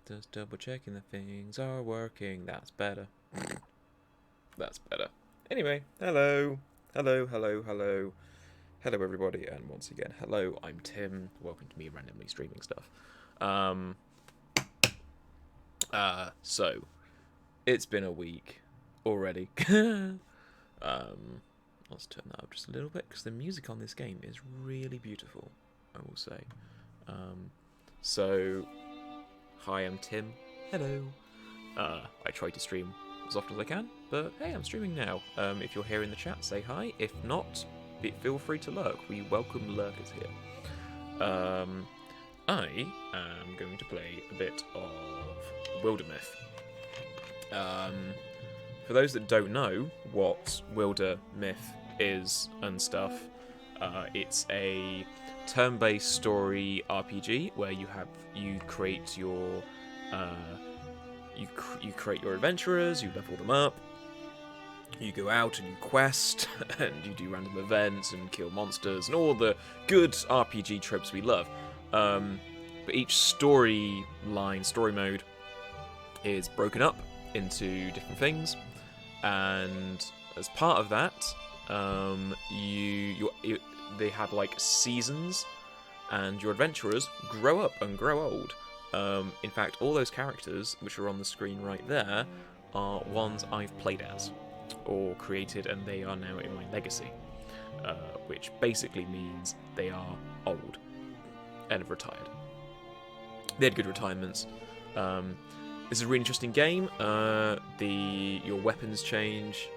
Just double checking that things are working. That's better. That's better. Anyway, hello. Hello, hello, hello. Hello, everybody, and once again, hello, I'm Tim. Welcome to me randomly streaming stuff. So, it's been a week already. Let's turn that up just a little bit, because the music on this game is really beautiful, I will say. So, hi, I'm Tim. Hello. I try to stream as often as I can, but hey, I'm streaming now. If you're here in the chat, say hi. If not, feel free to lurk. We welcome lurkers here. I am going to play a bit of Wildermyth. For those that don't know what Wildermyth is and stuff, it's a turn-based story RPG where you create your you create your adventurers, you level them up, you go out and you quest, and you do random events and kill monsters and all the good RPG tropes we love. But each story mode is broken up into different things, and as part of that, they have like seasons, and your adventurers grow up and grow old. In fact, all those characters which are on the screen right there are ones I've played as or created, and they are now in my legacy, which basically means they are old and have retired. They had good retirements. It's a really interesting game. Your weapons change.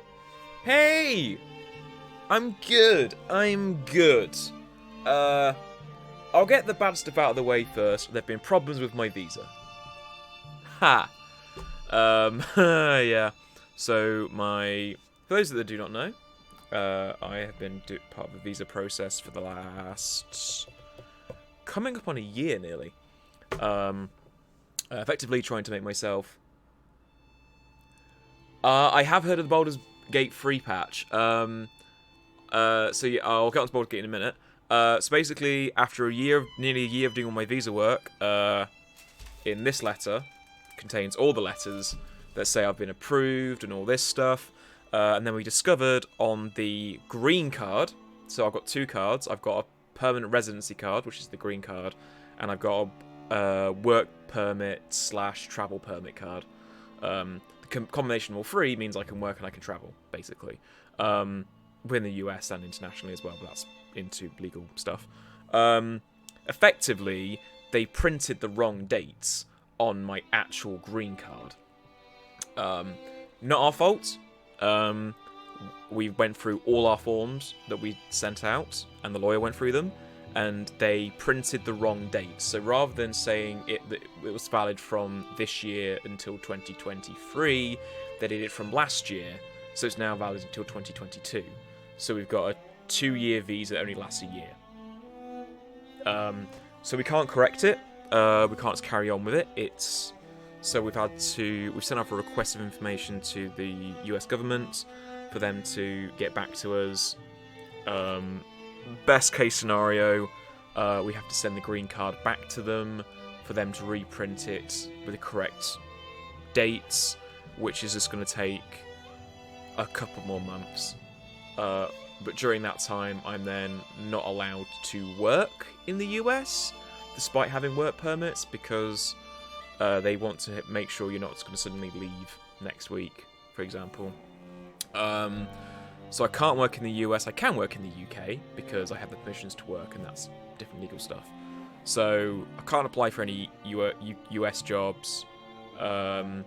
Hey! I'm good. I'll get the bad stuff out of the way first. There have been problems with my visa. Ha! Yeah. So, for those that do not know, I have been part of the visa process for the last... coming up on a year, nearly. Effectively trying to make myself... I have heard of the Baldur's Gate free patch. So yeah, I'll get on to Baldur's Gate in a minute. So basically, after nearly a year of doing all my visa work, in this letter, contains all the letters that say I've been approved and all this stuff. And then we discovered on the green card, so I've got two cards. I've got a permanent residency card, which is the green card, and I've got a work permit / travel permit card. The combination of all three means I can work and I can travel, basically. Within the US and internationally as well, but that's into legal stuff. Effectively, they printed the wrong dates on my actual green card. Not our fault. We went through all our forms that we sent out, and the lawyer went through them, and they printed the wrong dates. So rather than saying it was valid from this year until 2023, they did it from last year, so it's now valid until 2022. So we've got a 2-year visa that only lasts a year. So we can't correct it. We can't just carry on with it. So we've sent out a request of information to the US government for them to get back to us. Best case scenario, we have to send the green card back to them for them to reprint it with the correct dates, which is just going to take a couple more months. But during that time, I'm then not allowed to work in the US, despite having work permits, because they want to make sure you're not just going to suddenly leave next week, for example. So I can't work in the US. I can work in the UK because I have the permissions to work, and that's different legal stuff. So I can't apply for any US jobs. So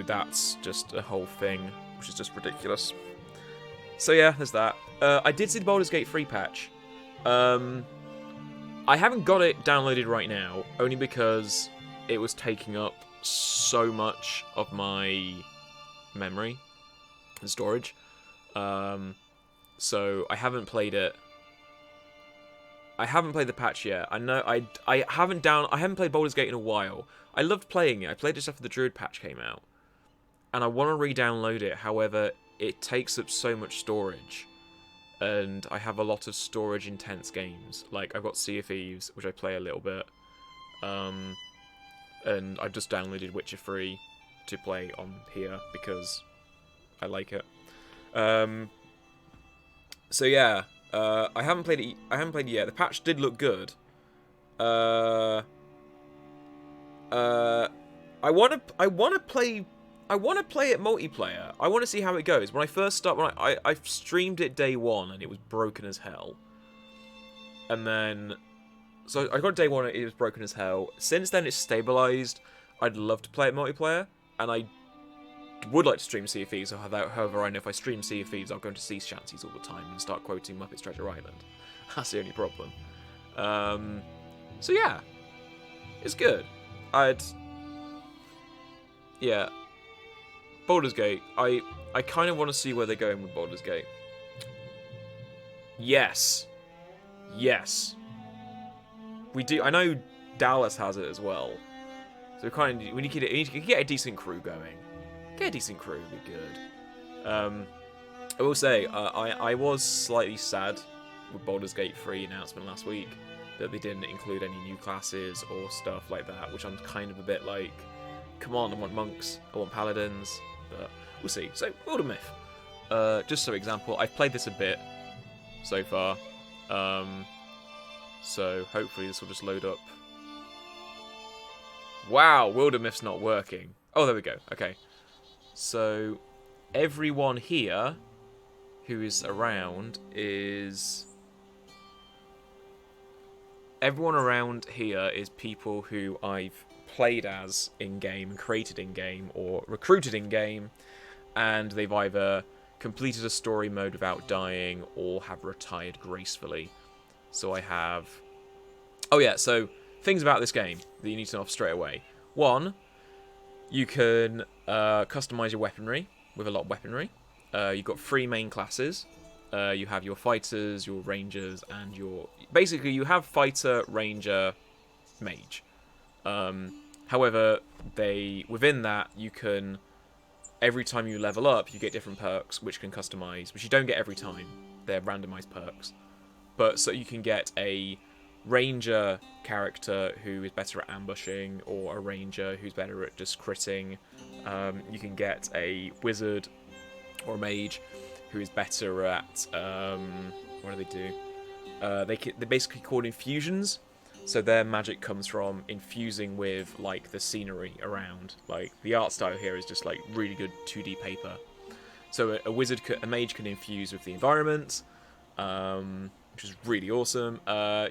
that's just a whole thing, which is just ridiculous. So yeah, there's that. I did see the Baldur's Gate free patch. I haven't got it downloaded right now, only because it was taking up so much of my memory and storage. So I haven't played it. I haven't played the patch yet. I know I haven't played Baldur's Gate in a while. I loved playing it. I played it just after the Druid patch came out, and I want to re-download it. However, it takes up so much storage, and I have a lot of storage-intense games. Like, I've got Sea of Thieves, which I play a little bit, and I just downloaded Witcher 3 to play on here because I like it. So yeah, I haven't played it. I haven't played it yet. The patch did look good. I want to play it multiplayer. I want to see how it goes. When I streamed it day one and it was broken as hell. And then, so I got day one and it was broken as hell. Since then it's stabilized. I'd love to play it multiplayer, and I would like to stream Sea of Thieves. However, I know if I stream Sea of Thieves, I'll go into sea shanties all the time and start quoting Muppets Treasure Island. That's the only problem. So yeah, it's good. Yeah, Baldur's Gate. I kind of want to see where they're going with Baldur's Gate. Yes. We do. I know Dallas has it as well. So we need to get a decent crew going. Get a decent crew would be good. I will say, I was slightly sad with Baldur's Gate 3 announcement last week that they didn't include any new classes or stuff like that, which I'm kind of a bit like, come on, I want monks, I want paladins, but we'll see. So, Wildermyth. Just for example, I've played this a bit so far, so hopefully this will just load up. Wow, Wildermyth's not working. Oh, there we go. Okay. So, everyone here who is around is... Everyone around here is people who I've played as in-game, created in-game, or recruited in-game, and they've either completed a story mode without dying or have retired gracefully. So I have... Oh yeah, so things about this game that you need to know off straight away. One, you can customize your weaponry with a lot of weaponry. You've got 3 main classes. You have your fighters, your rangers, and your... Basically, you have fighter, ranger, mage. However, within that, you can... Every time you level up, you get different perks, which can customize, which you don't get every time. They're randomized perks. But so you can get a ranger character who is better at ambushing, or a ranger who's better at just critting. You can get a wizard or a mage who is better at... what do they do? They're basically called infusions. So their magic comes from infusing with, like, the scenery around. Like, the art style here is just, like, really good 2D paper. So a mage can infuse with the environment, which is really awesome.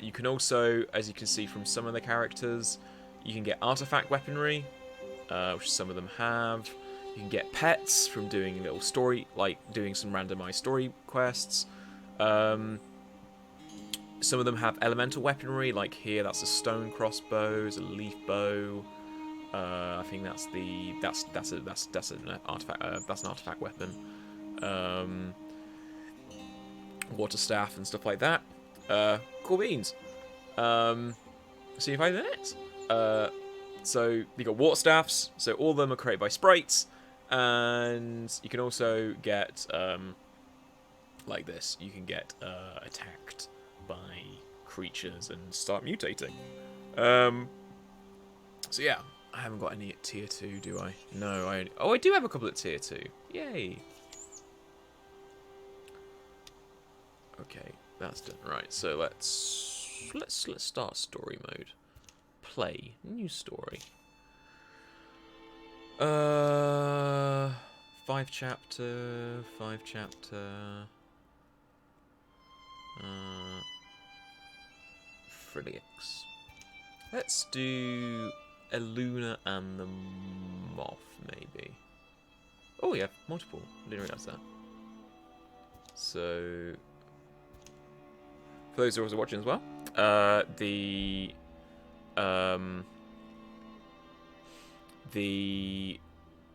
You can also, as you can see from some of the characters, you can get artifact weaponry, which some of them have. You can get pets from doing little story, like doing some randomized story quests. Some of them have elemental weaponry, like here that's a stone crossbow, a leaf bow. I think that's an artifact weapon. Water staff and stuff like that. Cool beans. See if I did it. So you got water staffs. So all of them are created by sprites, and you can also get like this. You can get attacked by creatures and start mutating. So yeah, I haven't got any at tier 2, do I? No, I do have a couple at tier 2. Yay. Okay, that's done. Right, so let's start story mode. Play new story. 5 chapter. Frilics. Let's do Eluna and the Moth, maybe. Oh, yeah, multiple. I didn't realise that. So, for those who are watching as well,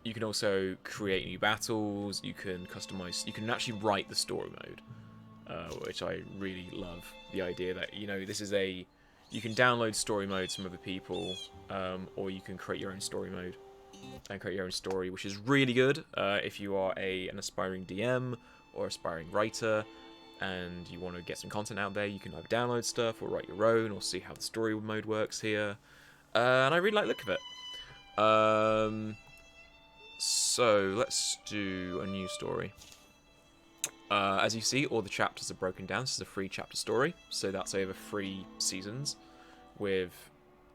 you can also create new battles. You can customize. You can actually write the story mode. Which I really love. The idea that, you know, this is you can download story modes from other people, or you can create your own story mode and create your own story, which is really good if you are an aspiring DM or aspiring writer and you want to get some content out there. You can either download stuff or write your own or see how the story mode works here. And I really like the look of it. So let's do a new story. As you see, all the chapters are broken down. This is a 3-chapter story, so that's over 3 seasons with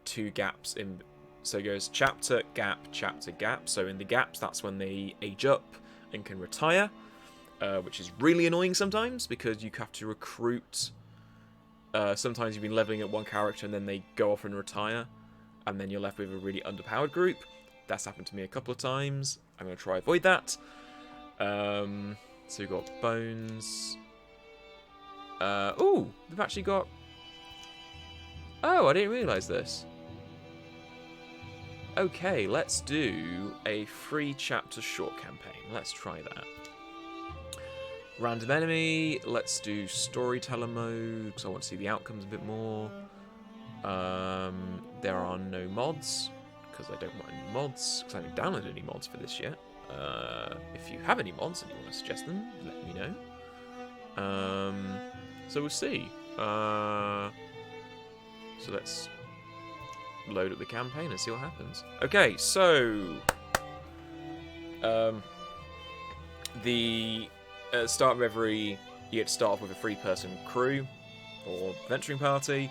2 gaps in. So it goes chapter, gap, chapter, gap. So in the gaps, that's when they age up and can retire, which is really annoying sometimes because you have to recruit. Sometimes you've been leveling at one character and then they go off and retire, and then you're left with a really underpowered group. That's happened to me a couple of times. I'm going to try to avoid that. So we've got bones. Ooh, we've actually got... Oh, I didn't realise this. Okay, let's do a 3-chapter short campaign. Let's try that. Random enemy. Let's do storyteller mode, because I want to see the outcomes a bit more. There are no mods, because I don't want any mods, because I haven't downloaded any mods for this yet. If you have any mods and you want to suggest them, let me know. So we'll see. So let's load up the campaign and see what happens. Okay, so at the start of every, you get to start off with a 3-person crew or venturing party.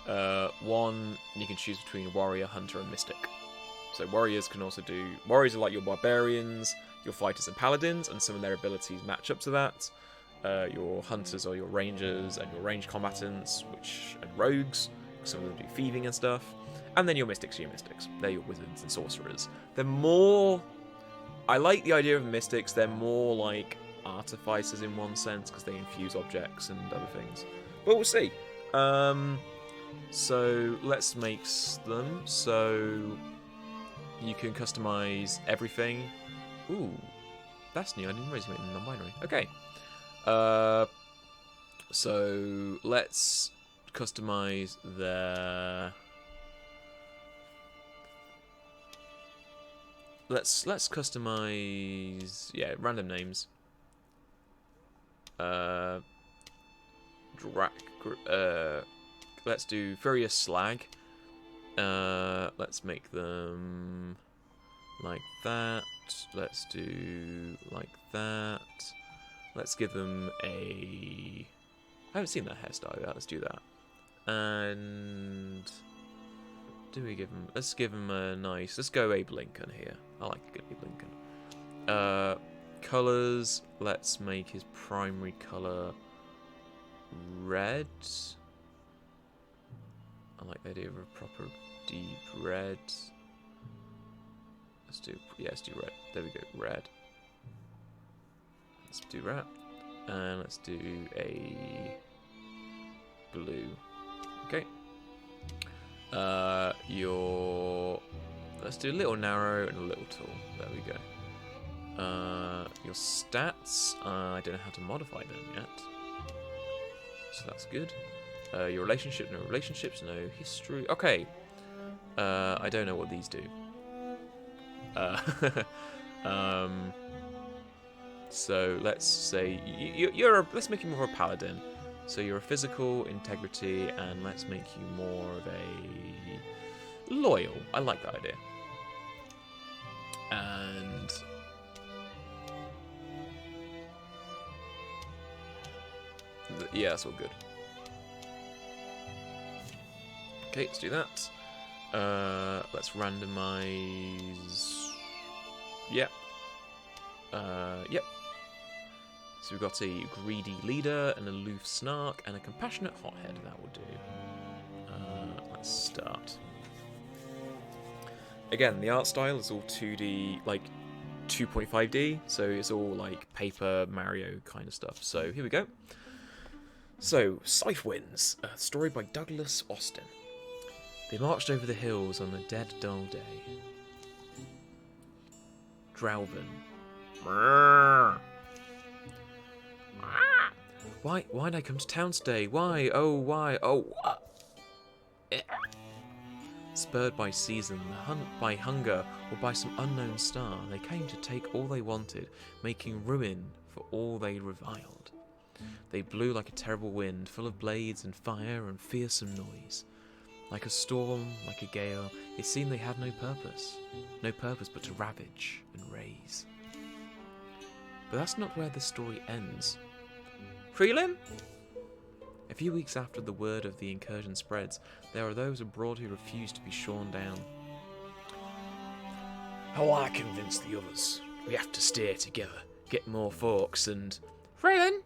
One, you can choose between warrior, hunter, and mystic. So warriors can also do... Warriors are like your barbarians, your fighters and paladins, and some of their abilities match up to that. Your hunters are your rangers and your ranged combatants, and rogues. Some of them do thieving and stuff. And then your mystics are your mystics. They're your wizards and sorcerers. They're more... I like the idea of mystics. They're more like artificers in one sense, because they infuse objects and other things. But we'll see. So let's make them. So... You can customize everything. Ooh, that's new. I didn't realize you made them non-binary. Okay. So let's customize their. Let's customize random names. Let's do Furious Slag. Let's make them like that. Let's do like that. Let's give them a... I haven't seen that hairstyle yet. Let's do that. And... do we give them... Let's give them a nice... Let's go Abe Lincoln here. I like a good Abe Lincoln. Colours. Let's make his primary colour red. I like the idea of a proper deep red. Let's do red. There we go, red. Let's do that. And let's do a blue. Okay. Let's do a little narrow and a little tall. There we go. Your stats, I don't know how to modify them yet. So that's good. Your relationships, no history. Okay. I don't know what these do. So let's say let's make you more of a paladin. So you're a physical integrity, and let's make you more of a loyal. I like that idea. And yeah, that's all good. Okay, let's do that. Let's randomize. Yep. Yep. So we've got a greedy leader, an aloof snark, and a compassionate hothead. That will do. Let's start. Again, the art style is all 2D, like 2.5D, so it's all like Paper Mario kind of stuff. So here we go. So, Scythe Winds, a story by Douglas Austin. They marched over the hills on a dead, dull day. Drowvin. Why'd I come to town today? Why? Oh, why? Oh. Spurred by season, by hunger, or by some unknown star, they came to take all they wanted, making ruin for all they reviled. They blew like a terrible wind, full of blades and fire and fearsome noise. Like a storm, like a gale, it seemed they had no purpose. No purpose but to ravage and raise. But that's not where the story ends. Freelim? A few weeks after the word of the incursion spreads, there are those abroad who refuse to be shorn down. How I convince the others? We have to stay together, get more forks and... Freelan,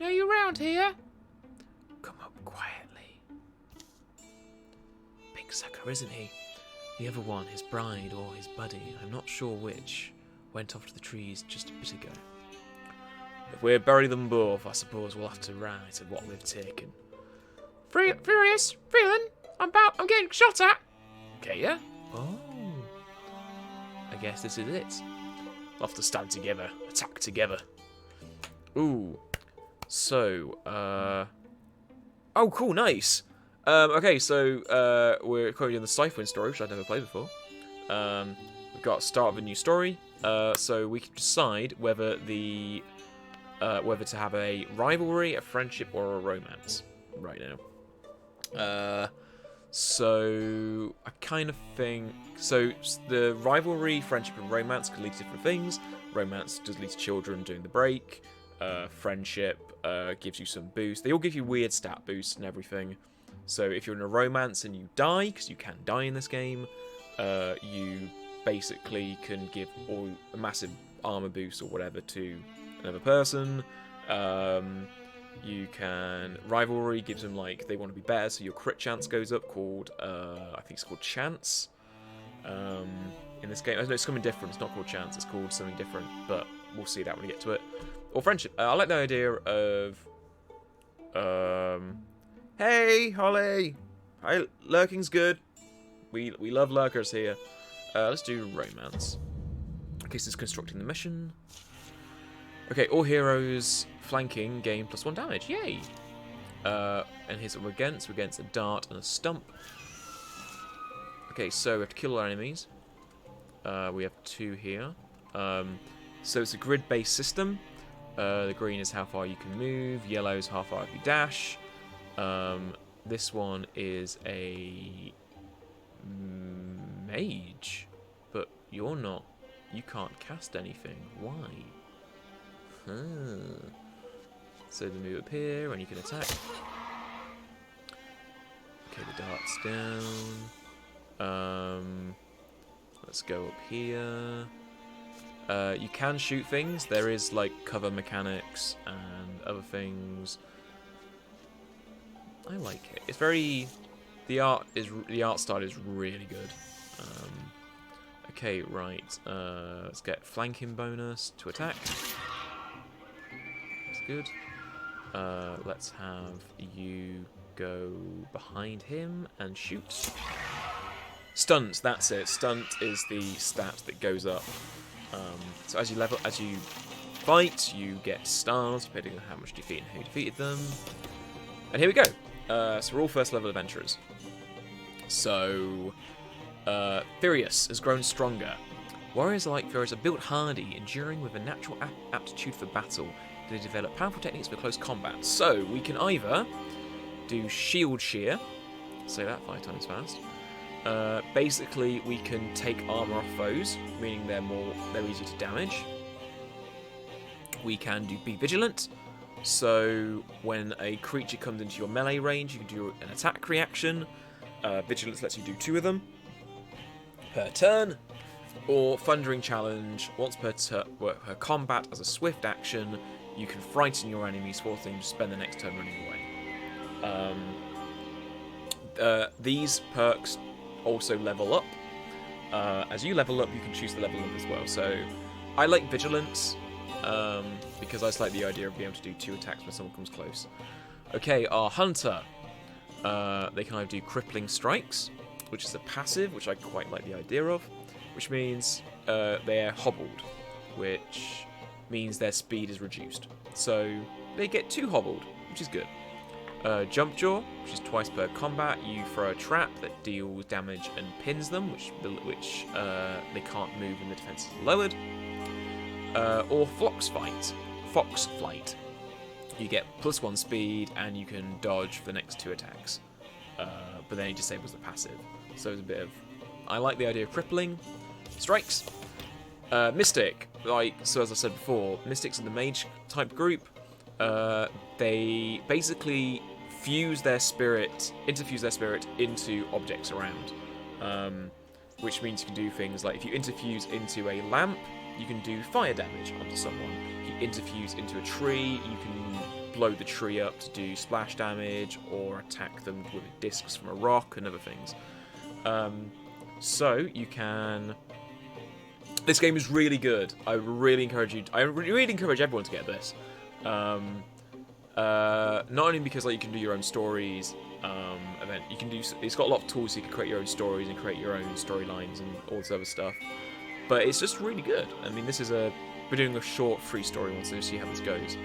are you round here? Come up quietly. Big sucker, isn't he? The other one, his bride or his buddy, I'm not sure which, went off to the trees just a bit ago. If we bury them both, I suppose we'll have to write at what they've taken. Furious, Freelan, I'm getting shot at. Okay, yeah? Oh. I guess this is it. We'll have to stand together, attack together. Ooh. So, oh, cool, nice. Okay, so, we're currently in the Scythewind story, which I've never played before. We've got start of a new story. So we can decide whether to have a rivalry, a friendship, or a romance right now. So I kind of think so. The rivalry, friendship, and romance can lead to different things. Romance does lead to children doing the break. Friendship gives you some boost. They all give you weird stat boosts and everything. So if you're in a romance and you die, because you can die in this game, you basically can give a massive armor boost or whatever to another person. You can rivalry gives them like they want to be better, so your crit chance goes up. Called I think it's called chance. In this game, I know it's something different. It's not called chance. It's called something different, but we'll see that when we get to it. Or friendship. I like the idea of hey Holly, hi, lurking's good. We love lurkers here. Let's do romance. Okay, so it's constructing the mission. Okay, all heroes flanking gain +1 damage. Yay! And here's what we're against. We're against a dart and a stump. Okay, so we have to kill all our enemies. We have 2 here. So it's a grid-based system. The green is how far you can move. Yellow is how far you dash. This one is a mage, but you're not. You can't cast anything. Why? Huh. So the move up here, and you can attack. Okay, the dart's down. Let's go up here. You can shoot things. There is like cover mechanics and other things. I like it. It's very. The art style is really good. Okay, right. Let's get flanking bonus to attack. That's good. Let's have you go behind him and shoot. Stunt, that's it. Stunt is the stat that goes up. So as you fight, you get stars depending on how much you defeat and who defeated them. And here we go. So we're all first level adventurers. So Furious has grown stronger. Warriors like Furious are built hardy, enduring with a natural aptitude for battle. They develop powerful techniques for close combat. So we can either do shield shear, say that 5 times fast. Basically, we can take armor off foes, meaning they're easy to damage. We can be vigilant. So when a creature comes into your melee range, you can do an attack reaction. Vigilance lets you do 2 of them per turn. Or Thundering Challenge, once per combat as a swift action, you can frighten your enemies, forcing them to spend the next turn running away. These perks also level up. As you level up, you can choose to level up as well. So I like Vigilance, because I just like the idea of being able to do 2 attacks when someone comes close. Okay, our Hunter. They can either do Crippling Strikes, which is a passive, which I quite like the idea of, which means they're hobbled, which means their speed is reduced. So they get 2 hobbled, which is good. Jump Jaw, which is twice per combat. You throw a trap that deals damage and pins them, which they can't move when the defense is lowered. Or Fox Flight. You get +1 speed and you can dodge for the next 2 attacks. but then he disables the passive. So it's a bit of... I like the idea of crippling. Strikes. Mystic. So as I said before, Mystics are the mage type group. They basically interfuse their spirit into objects around. Which means you can do things like if you interfuse into a lamp, you can do fire damage onto someone. If you interfuse into a tree, you can blow the tree up to do splash damage or attack them with discs from a rock and other things. So you can... This game is really good. I really encourage everyone to get this. Not only because you can do your own stories, and then you can do. It's got a lot of tools so you can create your own stories and create your own storylines and all this other stuff. But it's just really good. I mean, we're doing a short free story one, so see how this goes.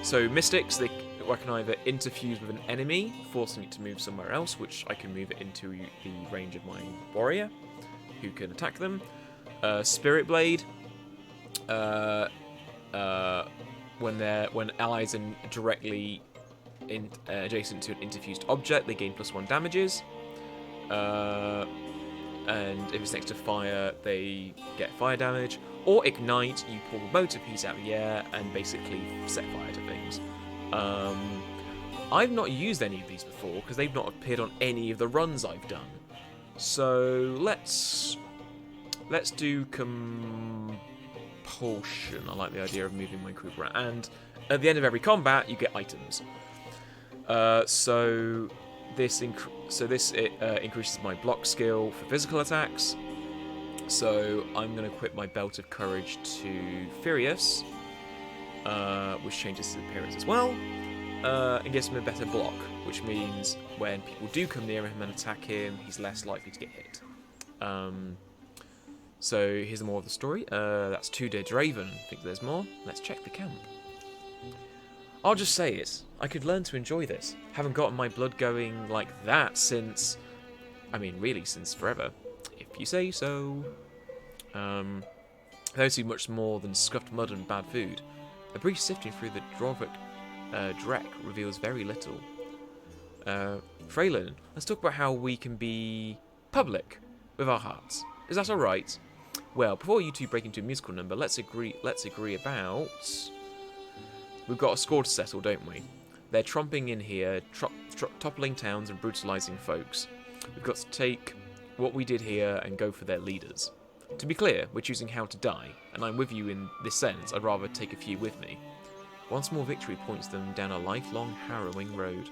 So Mystics, I can either interfuse with an enemy, forcing it to move somewhere else, which I can move it into the range of my warrior, who can attack them. Spirit Blade. When allies are directly adjacent to an interfused object, they gain +1 damages. And if it's next to fire, they get fire damage. Or Ignite, you pull the motor piece out of the air and basically set fire to things. I've not used any of these before because they've not appeared on any of the runs I've done. So let's do compulsion. I like the idea of moving my group around. And at the end of every combat, you get items. So this increases my block skill for physical attacks. So I'm going to equip my Belt of Courage to Furious, which changes his appearance as well, and gives him a better block, which means when people do come near him and attack him, he's less likely to get hit. So here's more of the story. That's 2 Dead Raven. I think there's more. Let's check the camp. I'll just say it. I could learn to enjoy this. Haven't gotten my blood going like that since... I mean, really, since forever. If you say so. I don't see much more than scuffed mud and bad food. A brief sifting through the Drek reveals very little. Freylin, let's talk about how we can be public with our hearts. Is that alright? Well, before you two break into a musical number, let's agree about... We've got a score to settle, don't we? They're tromping in here, toppling towns and brutalising folks. We've got to take what we did here and go for their leaders. To be clear, we're choosing how to die, and I'm with you in this sense. I'd rather take a few with me. One small victory points them down a lifelong, harrowing road.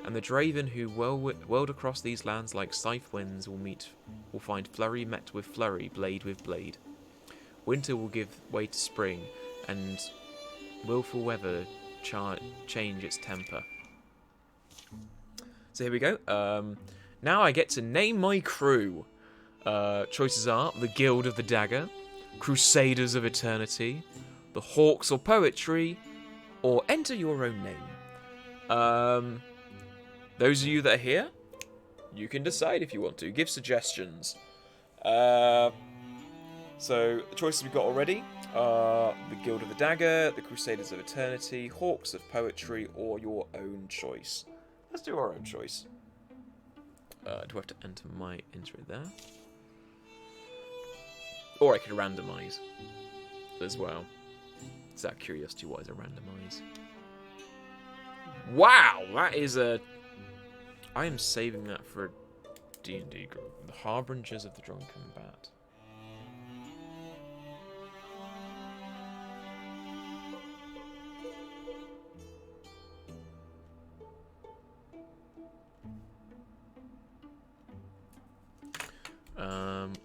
And the Draven who whirled across these lands like scythe winds will find flurry met with flurry, blade with blade. Winter will give way to spring, and willful weather change its temper. So here we go. Now I get to name my crew. Choices are the Guild of the Dagger, Crusaders of Eternity, the Hawks or Poetry, or enter your own name. Those of you that are here, you can decide if you want to. Give suggestions. So the choices we've got already are the Guild of the Dagger, the Crusaders of Eternity, Hawks of Poetry, or your own choice. Let's do our own choice. Do I have to enter it there? Or I could randomise as well. It's out of curiosity, why is it randomise? Wow, that is a... I am saving that for a D&D group. The Harbingers of the Drunken Bat.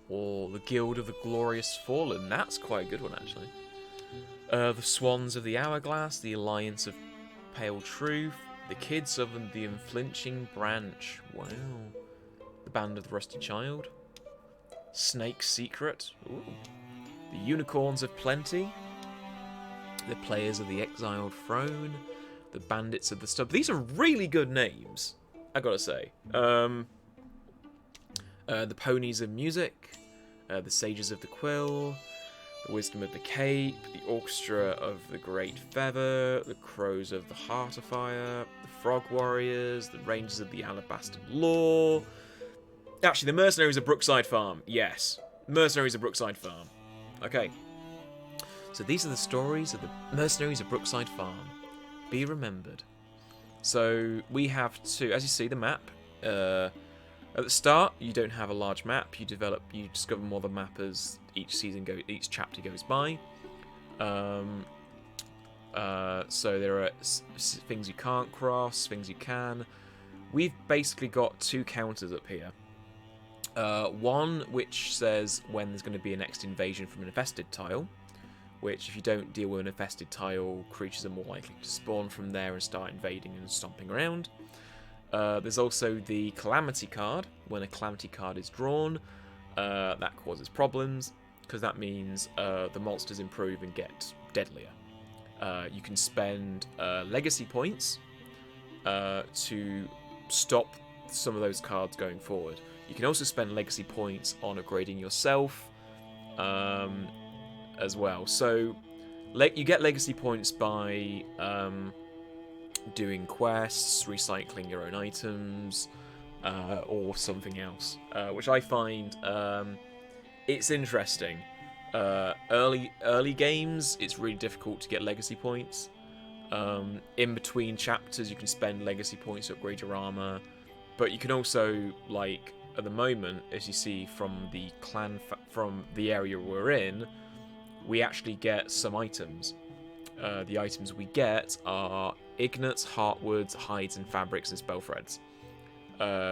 Or the Guild of the Glorious Fallen. That's quite a good one, actually. The Swans of the Hourglass, the Alliance of Pale Truth, the Kids of the Unflinching Branch. Wow. The Band of the Rusty Child. Snake's Secret. Ooh. The Unicorns of Plenty. The Players of the Exiled Throne. The Bandits of the Stub. These are really good names, I gotta say. The Ponies of Music. The Sages of the Quill. the Wisdom of the Cape, the Orchestra of the Great Feather, the Crows of the Heart of Fire, the Frog Warriors, the Rangers of the Alabaster Law. Actually, the Mercenaries of Brookside Farm. Yes, Mercenaries of Brookside Farm. Okay. So these are the stories of the Mercenaries of Brookside Farm. Be remembered. So we have to, as you see, the map. At the start, you don't have a large map. You discover more of the map as each chapter goes by. So there are things you can't cross, things you can. We've basically got 2 counters up here. One which says when there's going to be a next invasion from an infested tile, which if you don't deal with an infested tile, creatures are more likely to spawn from there and start invading and stomping around. There's also the Calamity card. When a Calamity card is drawn, that causes problems, because that means the monsters improve and get deadlier. You can spend legacy points to stop some of those cards going forward. You can also spend legacy points on upgrading yourself as well. So you get legacy points by doing quests, recycling your own items, or something else, which I find it's interesting. Early games, it's really difficult to get legacy points. In between chapters, you can spend legacy points to upgrade your armor, but you can also, like, at the moment, as you see from the from the area we're in, we actually get some items. The items we get are Ignates, Heartwoods, Hides, and Fabrics, and Spell Threads.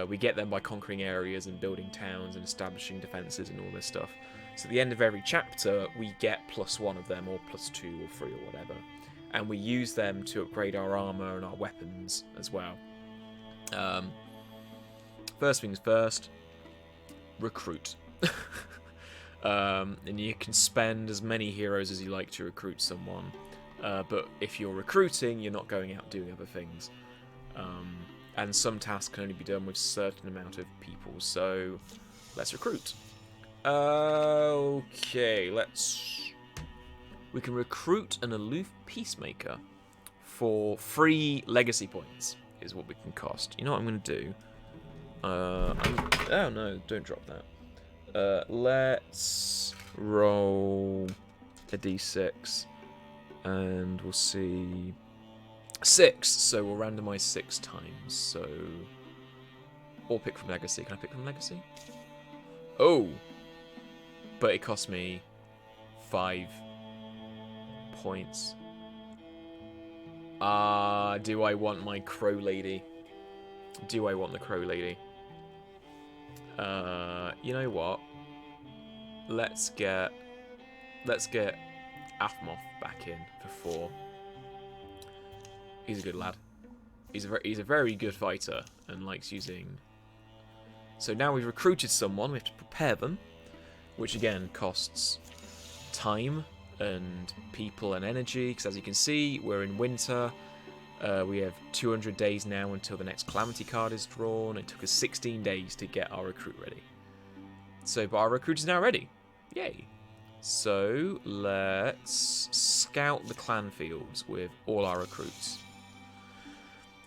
We get them by conquering areas and building towns and establishing defences and all this stuff. So at the end of every chapter, we get +1 of them, or +2 or 3 or whatever. And we use them to upgrade our armour and our weapons as well. First things first, recruit. And you can spend as many heroes as you like to recruit someone. But if you're recruiting, you're not going out doing other things. And some tasks can only be done with a certain amount of people. So let's recruit. Okay, we can recruit an aloof peacemaker for 3 legacy points, is what we can cost. You know what I'm going to do? Oh no, don't drop that. Let's roll a d6, and we'll see 6. So we'll randomize 6 times. So, or pick from legacy. Can I pick from legacy? Oh, but it cost me 5 points. Do I want my crow lady? Do I want the crow lady? You know what? Let's get Aphmoth back in for 4. He's a good lad. He's a very good fighter and likes using. So now we've recruited someone. We have to prepare them, which again costs time and people and energy. Because as you can see, we're in winter. We have 200 days now until the next Calamity card is drawn. It took us 16 days to get our recruit ready. So, but our recruit is now ready. Yay. So, let's scout the clan fields with all our recruits.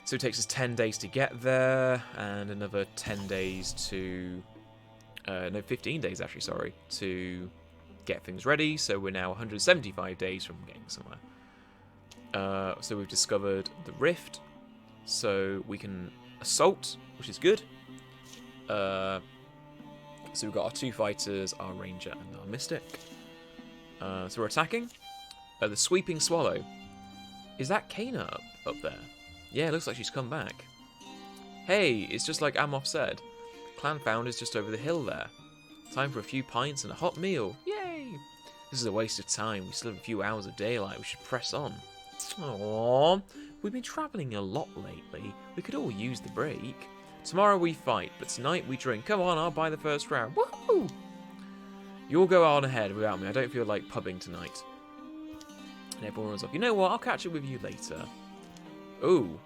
So it takes us 10 days to get there, and another 10 days to... no, 15 days actually, sorry, to get things ready. So we're now 175 days from getting somewhere. So we've discovered the rift, so we can assault, which is good. So we've got our 2 fighters, our ranger and our mystic. So we're attacking. The sweeping swallow. Is that Kana up there? Yeah, it looks like she's come back. Hey, it's just like Amoth said. Clan found is just over the hill there. Time for a few pints and a hot meal. Yay! This is a waste of time. We still have a few hours of daylight. We should press on. Aww, we've been travelling a lot lately. We could all use the break. Tomorrow we fight, but tonight we drink. Come on, I'll buy the first round. Woohoo! You'll go on ahead without me. I don't feel like pubbing tonight. And everyone runs off. You know what? I'll catch up with you later. Ooh.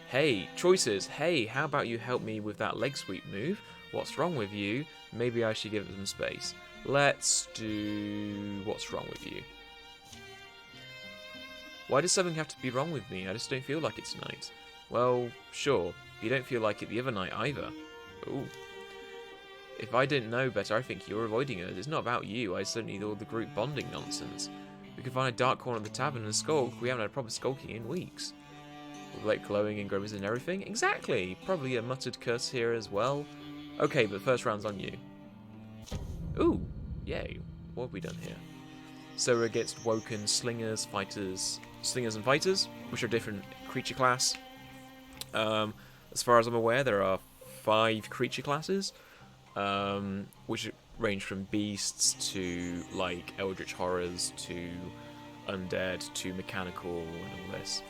Hey, choices. Hey, how about you help me with that leg sweep move? What's wrong with you? Maybe I should give it some space. Let's do what's wrong with you. Why does something have to be wrong with me? I just don't feel like it tonight. Well, sure. You don't feel like it the other night either. Ooh. If I didn't know better, I think you're avoiding us. It's not about you. I just need all the group bonding nonsense. We can find a dark corner of the tavern and skulk. We haven't had a proper skulking in weeks. With like glowing and grimaces and everything? Exactly. Probably a muttered curse here as well. Okay, but first round's on you. Ooh. Yay. What have we done here? So we're against woken slingers, fighters, slingers and fighters, which are different creature class. As far as I'm aware, there are 5 creature classes, which range from beasts to like eldritch horrors to undead to mechanical and all this,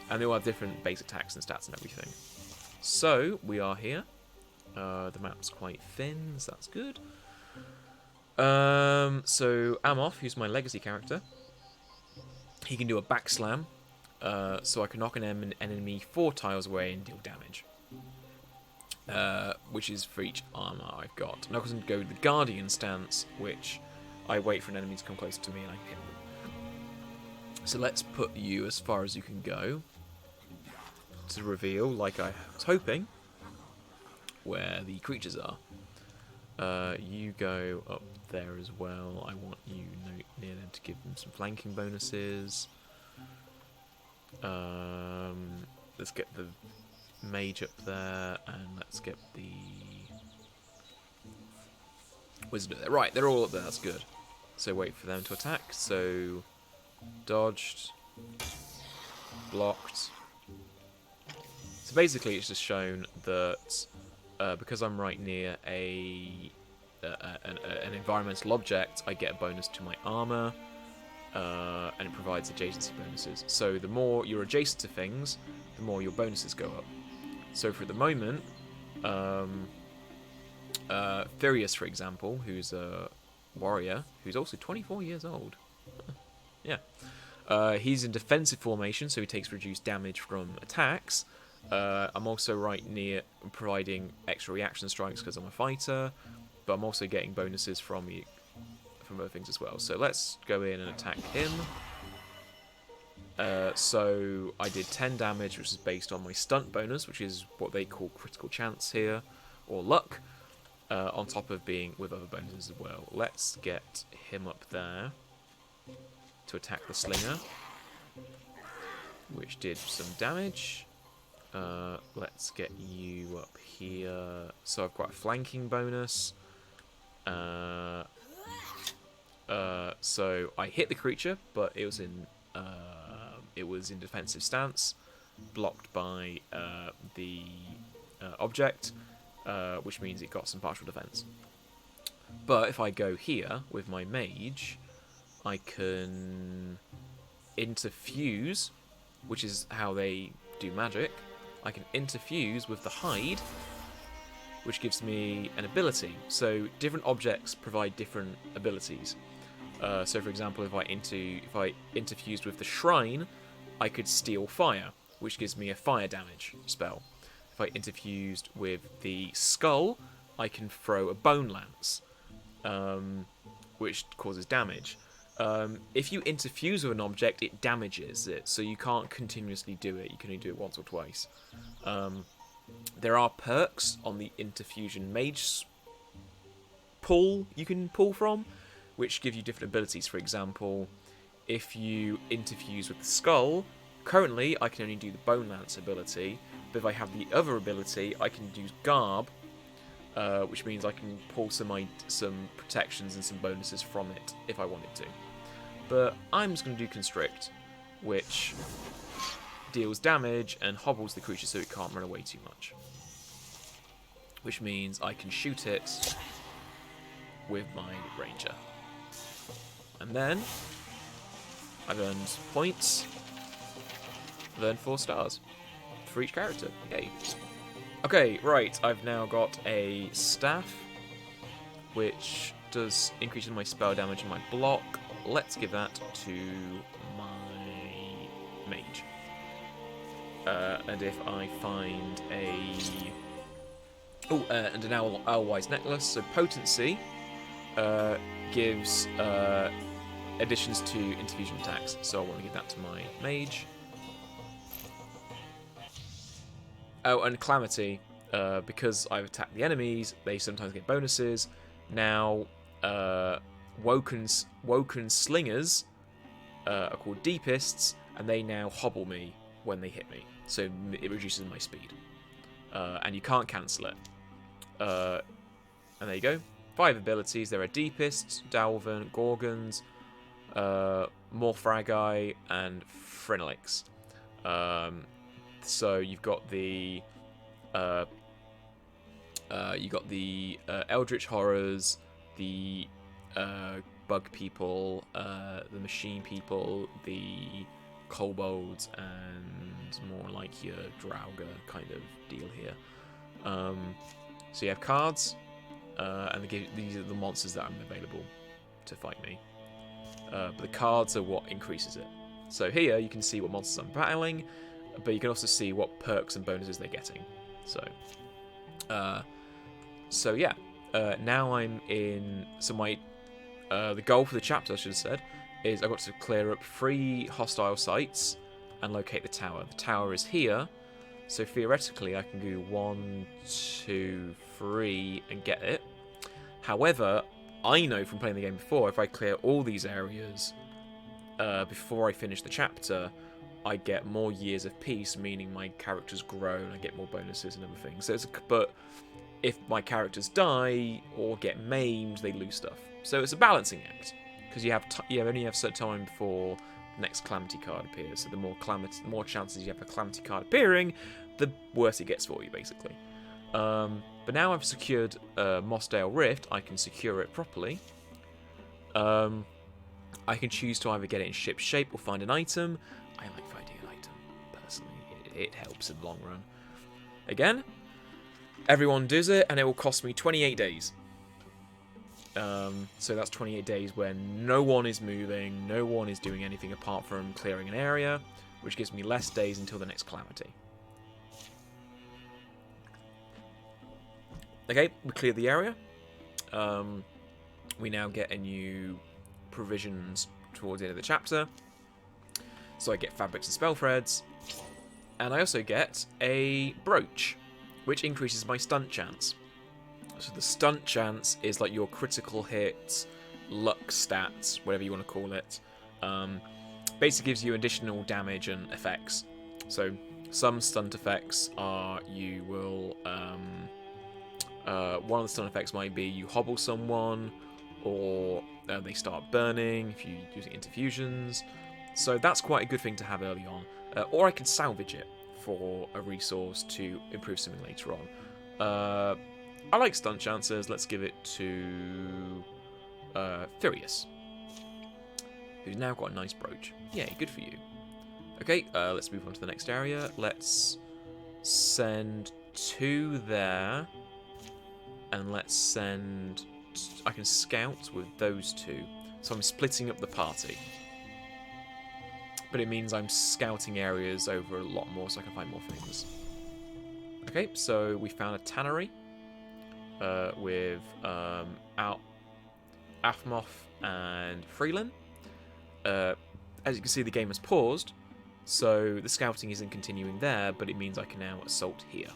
and they all have different base attacks and stats and everything. So we are here. The map's quite thin, so that's good. So Amoth, who's my legacy character, he can do a backslam, so I can knock an enemy 4 tiles away and deal damage. Which is for each armor I've got. And I can go with the Guardian stance, which I wait for an enemy to come close to me and I hit them. So let's put you as far as you can go to reveal, like I was hoping, where the creatures are. You go up there as well. I want you near them to give them some flanking bonuses. Let's get the mage up there, and let's get the wizard up there. Right, they're all up there, that's good. So wait for them to attack. So dodged, blocked. So basically it's just shown that because I'm right near an environmental object, I get a bonus to my armor, and it provides adjacency bonuses. So the more you're adjacent to things, the more your bonuses go up. So for the moment, Furious, for example, who's a warrior, who's also 24 years old. Yeah. He's in defensive formation, so he takes reduced damage from attacks. I'm also right near providing extra reaction strikes because I'm a fighter, but I'm also getting bonuses from other things as well. So let's go in and attack him. So I did 10 damage, which is based on my stunt bonus, which is what they call critical chance here, or luck, on top of being with other bonuses as well. Let's get him up there to attack the slinger, which did some damage. Let's get you up here. So I've got a flanking bonus. So I hit the creature, but it was in defensive stance, blocked by the object, which means it got some partial defense. But if I go here with my mage, I can interfuse, which is how they do magic. I can interfuse with the hide, which gives me an ability. So different objects provide different abilities. So for example, if I interfused with the shrine, I could steal fire, which gives me a fire damage spell. If I interfused with the skull, I can throw a bone lance, which causes damage. If you interfuse with an object, it damages it, so you can't continuously do it. You can only do it once or twice. There are perks on the interfusion mage pool you can pull from, which give you different abilities. For example, if you interfuse with the skull, currently I can only do the bone lance ability, but if I have the other ability, I can use garb, which means I can pull some protections and some bonuses from it if I wanted to. But I'm just going to do constrict, which deals damage and hobbles the creature so it can't run away too much, which means I can shoot it with my ranger. And then I've earned points. I've earned 4 stars for each character. Yay. Okay, right. I've now got a staff, which does increase my spell damage and my block. Let's give that to my mage. And if I find a Oh, and an owl-wise necklace. So potency gives additions to interfusion attacks. So I want to give that to my mage. Oh, and calamity. Because I've attacked the enemies, they sometimes get bonuses. Now, woken slingers are called deepists, and they now hobble me when they hit me. So it reduces my speed. And you can't cancel it. And there you go. 5 abilities. There are Deepists, Dalvin, Gorgons, Morphragi, and Frenelix. So you've got the Eldritch Horrors, the Bug People, the Machine People, the Kobolds, and more like your Draugr kind of deal here. So you have cards, and these are the monsters that are available to fight me. But the cards are what increases it. So here you can see what monsters I'm battling, but you can also see what perks and bonuses they're getting. So yeah. Now I'm in. So my the goal for the chapter, I should have said, is I've got to clear up 3 hostile sites and locate the tower. The tower is here. So theoretically, I can do 1, 2, 3 and get it. However, I know from playing the game before, if I clear all these areas before I finish the chapter, I get more years of peace, meaning my characters grow and I get more bonuses and everything. So but if my characters die or get maimed, they lose stuff. So it's a balancing act because you only have certain time before next calamity card appears. So the more chances you have a calamity card appearing, the worse it gets for you, basically. But now I've secured Mossdale Rift, I can secure it properly. I can choose to either get it in ship shape or find an item. I like finding an item, personally. It helps in the long run. Again, everyone does it, and it will cost me 28 days. So that's 28 days when no one is moving, no one is doing anything apart from clearing an area, which gives me less days until the next calamity. Okay, we cleared the area. We now get a new provisions towards the end of the chapter. So I get fabrics and spell threads. And I also get a brooch, which increases my stunt chance. So the stunt chance is like your critical hits, luck stats, whatever you want to call it. Basically gives you additional damage and effects. So some stunt effects are you will... one of the stun effects might be you hobble someone, or they start burning if you're using interfusions. So that's quite a good thing to have early on. Or I can salvage it for a resource to improve something later on. I like stun chances. Let's give it to Furious, who's now got a nice brooch. Yeah, good for you. Okay, let's move on to the next area. Let's send 2 there. And let's send... I can scout with those 2. So I'm splitting up the party. But it means I'm scouting areas over a lot more so I can find more things. Okay, so we found a tannery. With Aphmoth and Freelan. As you can see, the game has paused. So the scouting isn't continuing there, but it means I can now assault here.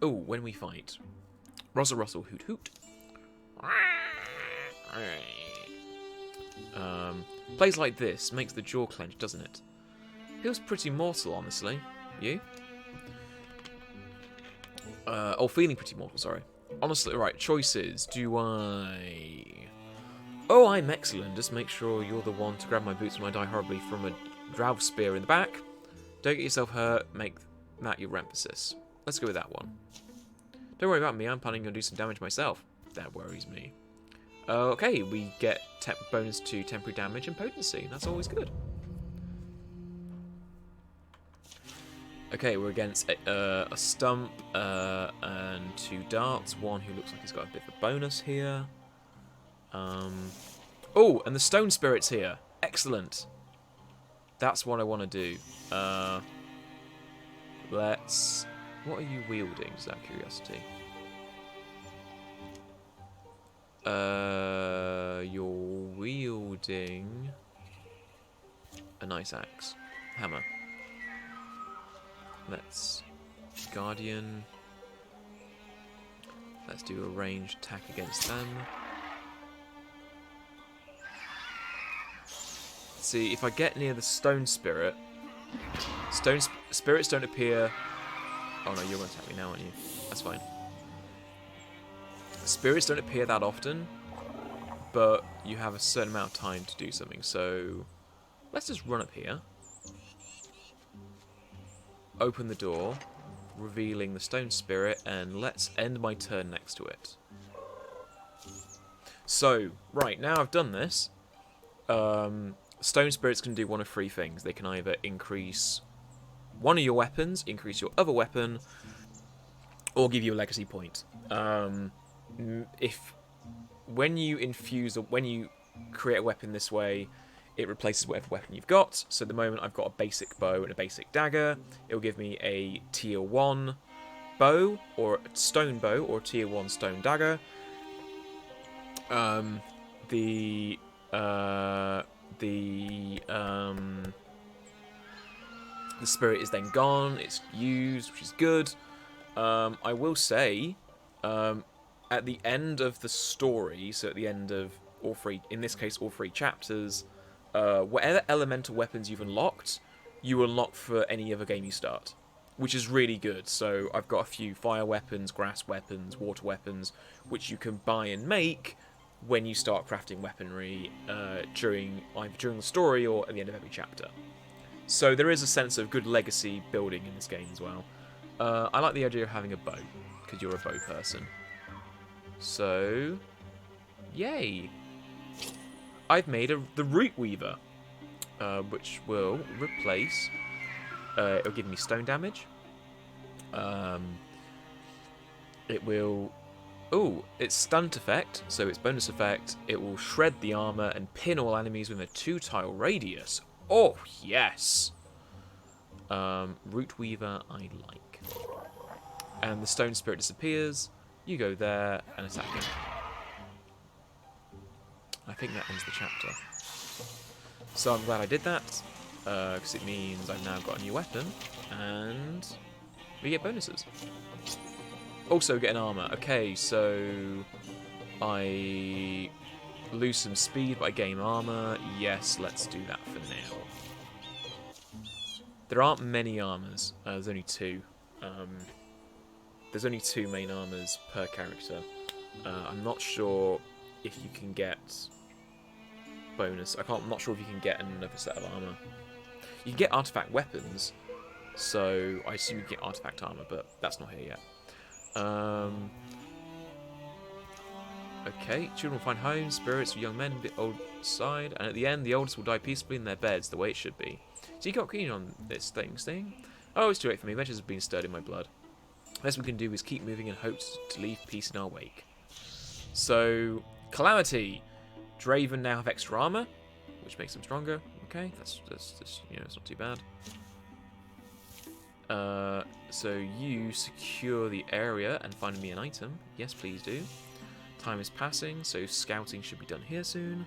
Oh, when we fight. Russell, hoot, hoot. Plays like this makes the jaw clench, doesn't it? Feels pretty mortal, honestly. You? Feeling pretty mortal, sorry. Honestly, right, choices. Do I... Oh, I'm excellent. Just make sure you're the one to grab my boots when I die horribly from a Drow spear in the back. Don't get yourself hurt. Make that your emphasis. Let's go with that one. Don't worry about me. I'm planning on doing some damage myself. That worries me. Okay, we get bonus to temporary damage and potency. That's always good. Okay, we're against a stump and 2 darts. One who looks like he's got a bit of a bonus here. Oh, and the stone spirit's here. Excellent. That's what I want to do. let's... What are you wielding, just out of curiosity? You're wielding a nice axe. Hammer. Let's... Guardian. Let's do a ranged attack against them. See, if I get near the stone spirit... Spirits don't appear... Oh no, you're going to attack me now, aren't you? That's fine. Spirits don't appear that often, but you have a certain amount of time to do something, so... Let's just run up here. Open the door, revealing the stone spirit, and let's end my turn next to it. So, right, now I've done this, stone spirits can do one of three things. They can either increase one of your weapons, increase your other weapon, or give you a legacy point. When you create a weapon this way, it replaces whatever weapon you've got. So at the moment I've got a basic bow and a basic dagger. It will give me a tier 1 bow, or a stone bow, or a tier 1 stone dagger. The spirit is then gone, it's used, which is good. I will say, at the end of the story, so at the end of all three, in this case all three chapters, whatever elemental weapons you've unlocked, you unlock for any other game you start, which is really good. So I've got a few fire weapons, grass weapons, water weapons, which you can buy and make when you start crafting weaponry during either the story or at the end of every chapter. So there is a sense of good legacy building in this game as well. I like the idea of having a bow, because you're a bow person. So, yay! I've made the Root Weaver, which will replace... it'll give me stone damage. It will... Ooh, it's stunt effect, so its bonus effect, it will shred the armor and pin all enemies within a 2-tile radius. Oh, yes! Root Weaver I like. And the stone spirit disappears. You go there and attack him. I think that ends the chapter. So I'm glad I did that, because it means I've now got a new weapon, and we get bonuses. Also get an armor. Okay, so I lose some speed, but I gain armor. Yes, let's do that for now. There aren't many armors. There's only 2. There's only 2 main armors per character. I'm not sure if you can get bonus. I'm not sure if you can get another set of armor. You can get artifact weapons, so I assume you can get artifact armor, but that's not here yet. Okay, children will find homes, spirits of young men a bit old side, and at the end, the oldest will die peacefully in their beds, the way it should be. So you got keen on this thing? Oh, it's too late for me. Adventures have been stirred in my blood. The best we can do is keep moving and hope to leave peace in our wake. So, Calamity. Draven now have extra armor, which makes them stronger. Okay, that's you know, it's not too bad. So you secure the area and find me an item. Yes, please do. Time is passing, so scouting should be done here soon.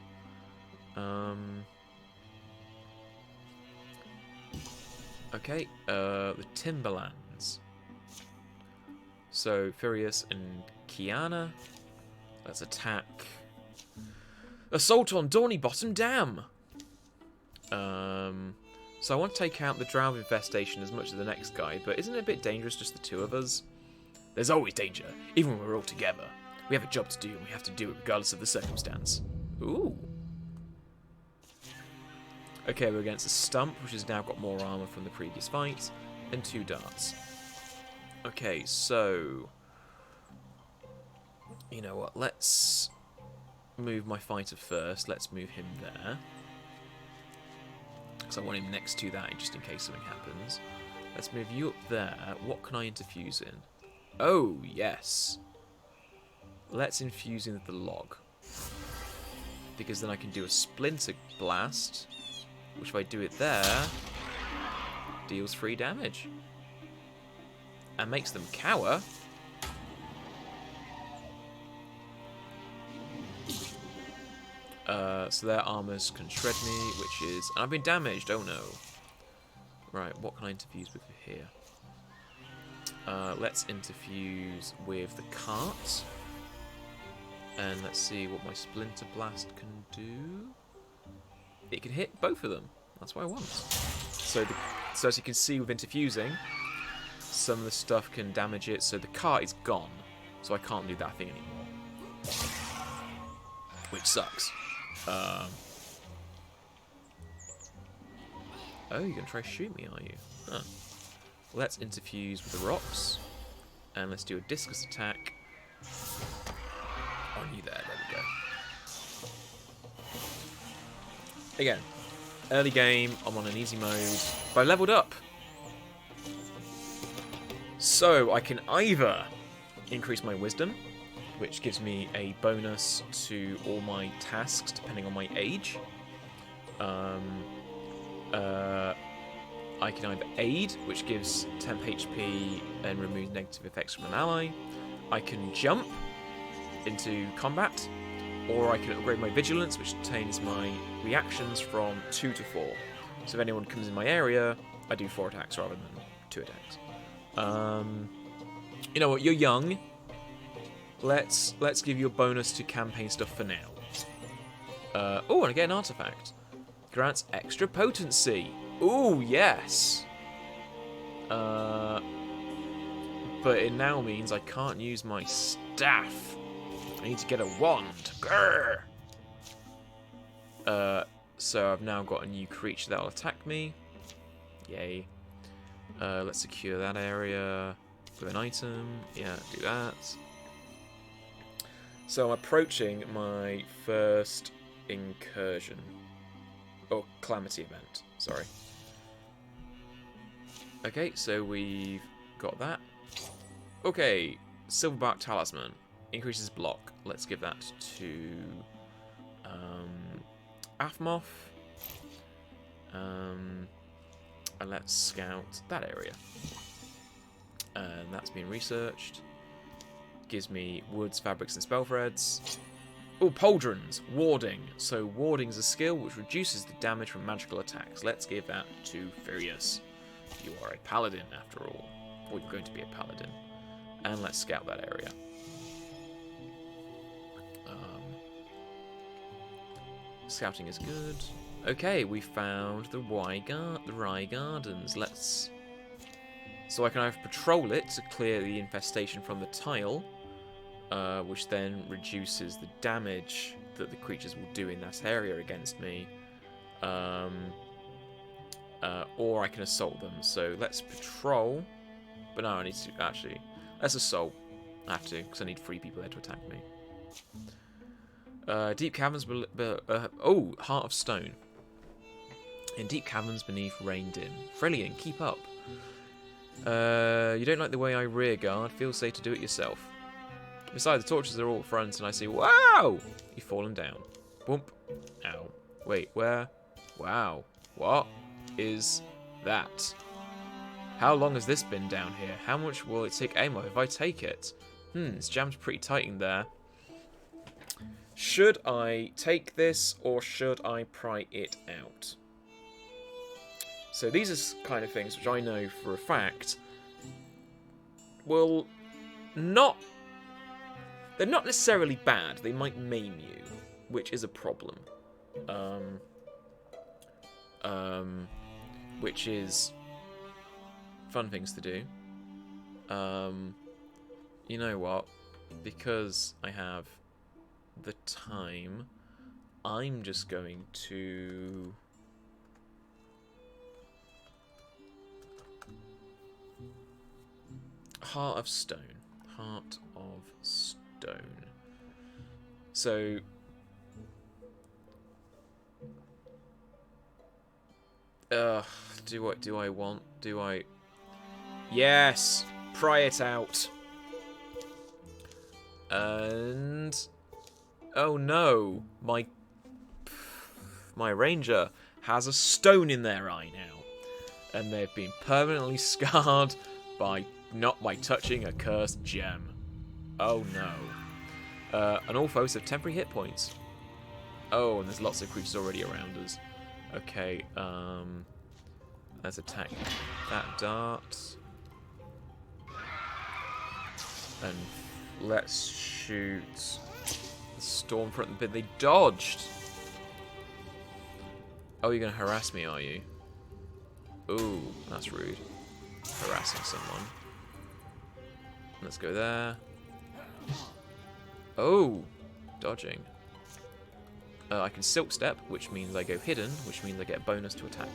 Okay, the Timberlands. So Furious and Kiana. Let's attack. Assault on Dawny Bottom Dam! So I want to take out the Drow infestation as much as the next guy, but isn't it a bit dangerous just the 2 of us? There's always danger, even when we're all together. We have a job to do, and we have to do it regardless of the circumstance. Ooh. Okay, we're against a Stump, which has now got more armor from the previous fight, and 2 darts. Okay, so... You know what, let's move my fighter first. Let's move him there. Because I want him next to that, just in case something happens. Let's move you up there. What can I interfuse in? Oh, yes. Let's infuse in the log. Because then I can do a Splinter Blast, which if I do it there, deals 3 damage. and makes them cower. So their armors can shred me, which is... And I've been damaged, oh no. Right, what can I interfuse with here? Let's interfuse with the cart. And let's see what my Splinter Blast can do. It can hit both of them. That's what I want. So as you can see with interfusing, some of the stuff can damage it. So the cart is gone. So I can't do that thing anymore. Which sucks. Oh, you're going to try to shoot me, are you? Huh. Let's interfuse with the rocks. And let's do a discus attack on you there. There we go. Again, early game, I'm on an easy mode, but I leveled up. So I can either increase my wisdom, which gives me a bonus to all my tasks depending on my age. I can either aid, which gives temp HP and removes negative effects from an ally. I can jump into combat, or I can upgrade my vigilance, which obtains my reactions from 2 to 4. So if anyone comes in my area, I do 4 attacks rather than 2 attacks. You know what? You're young. Let's give you a bonus to campaign stuff for now. Oh, and I get an artifact. Grants extra potency. Ooh, yes. But it now means I can't use my staff. I need to get a wand. Grr. So I've now got a new creature that'll attack me. Yay. Let's secure that area with an item. Yeah, do that. So I'm approaching my first incursion. Oh, calamity event. Sorry. Okay, so we've got that. Okay, Silverbark Talisman. Increases block. Let's give that to Aphmoth. And let's scout that area. And that's been researched. Gives me woods, fabrics, and spell threads. Oh, pauldrons. Warding. So warding is a skill which reduces the damage from magical attacks. Let's give that to Furious. You are a paladin, after all. Or you're going to be a paladin. And let's scout that area. Scouting is good. Okay, we found the Rye Gardens. Let's... So I can either patrol it to clear the infestation from the tile, which then reduces the damage that the creatures will do in that area against me, or I can assault them. So let's patrol, but no, I need to actually... Let's assault. I have to, because I need 3 people there to attack me. Deep caverns... oh, Heart of Stone. In deep caverns beneath rain dim. Freljin, keep up. You don't like the way I rear guard? Feel safe to do it yourself. Besides, the torches are all front, and I see... Wow! You've fallen down. Boomp. Ow. Wait, where? Wow. What is that? How long has this been down here? How much will it take aim off if I take it? It's jammed pretty tight in there. Should I take this, or should I pry it out? So these are kind of things which I know for a fact will not... They're not necessarily bad. They might maim you, which is a problem. Which is fun things to do. You know what? Because I have the time, I'm just going to... Heart of Stone. Heart of Stone. So... do I want? Do I... Yes! Pry it out! And... Oh no! My ranger has a stone in their eye now. And they've been permanently scarred by not by touching a cursed gem. Oh no. And all foes have temporary hit points. Oh, and there's lots of creatures already around us. Okay, let's attack that dart. And let's shoot the Stormfront, but they dodged. Oh, you're gonna harass me, are you? Ooh, that's rude. Harassing someone. Let's go there. Oh, dodging. I can Silk Step, which means I go hidden, which means I get a bonus to attack.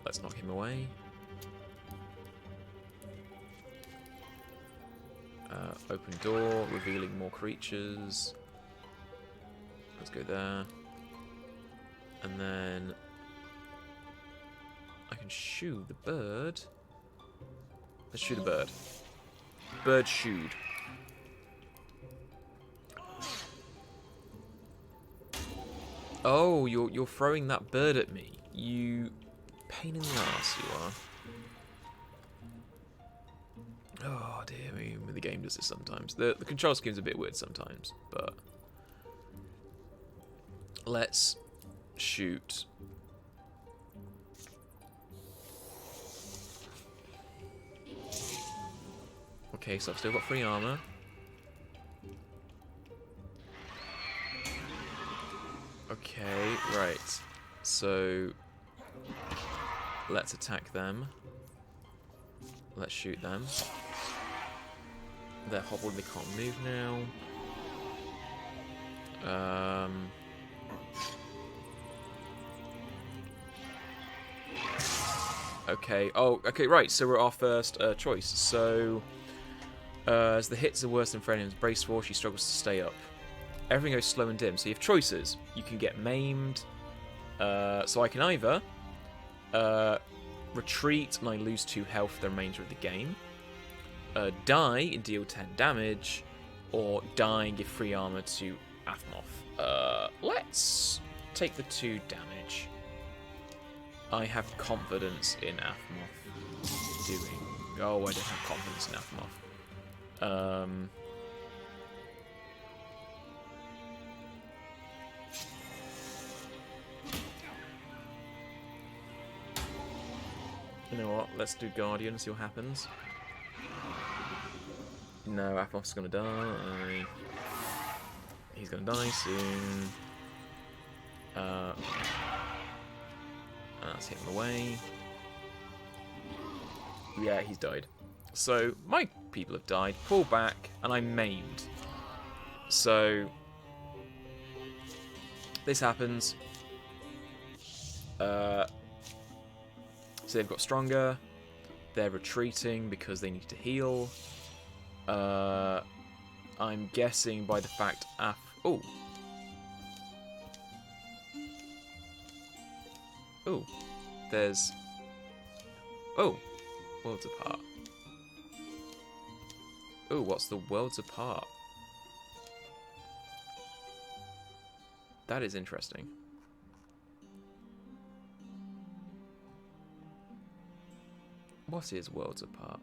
Let's knock him away. Open door, revealing more creatures. Let's go there. And then I can shoo the bird. Let's shoo the bird. Bird shooed. Oh, you're throwing that bird at me. You pain in the ass, you are. Oh dear me, the game does this sometimes. The control scheme's a bit weird sometimes, but let's shoot. Okay, so I've still got 3 armor. Okay, right. So let's attack them. Let's shoot them. They're hobbled, they can't move now. Okay. Oh, okay, right. So we're our first choice. So as the hits are worse than Frenium's brace for, she struggles to stay up. Everything goes slow and dim. So you have choices. You can get maimed. So I can either retreat and I lose 2 health for the remainder of the game. Die and deal 10 damage. Or die and give 3 armor to Athmoth. Let's take the 2 damage. I have confidence in Athmoth doing... Oh, I don't have confidence in Athmoth. You know what? Let's do Guardian and see what happens. No, Athmoth's gonna die. He's gonna die soon. Let's hit him away. Yeah, he's died. So, my people have died. Pull back, and I'm maimed. So, this happens. So they've got stronger. They're retreating because they need to heal. I'm guessing by the fact... Oh. Oh. There's... Oh. Worlds apart. Oh, what's the worlds apart? That is interesting. What is worlds apart?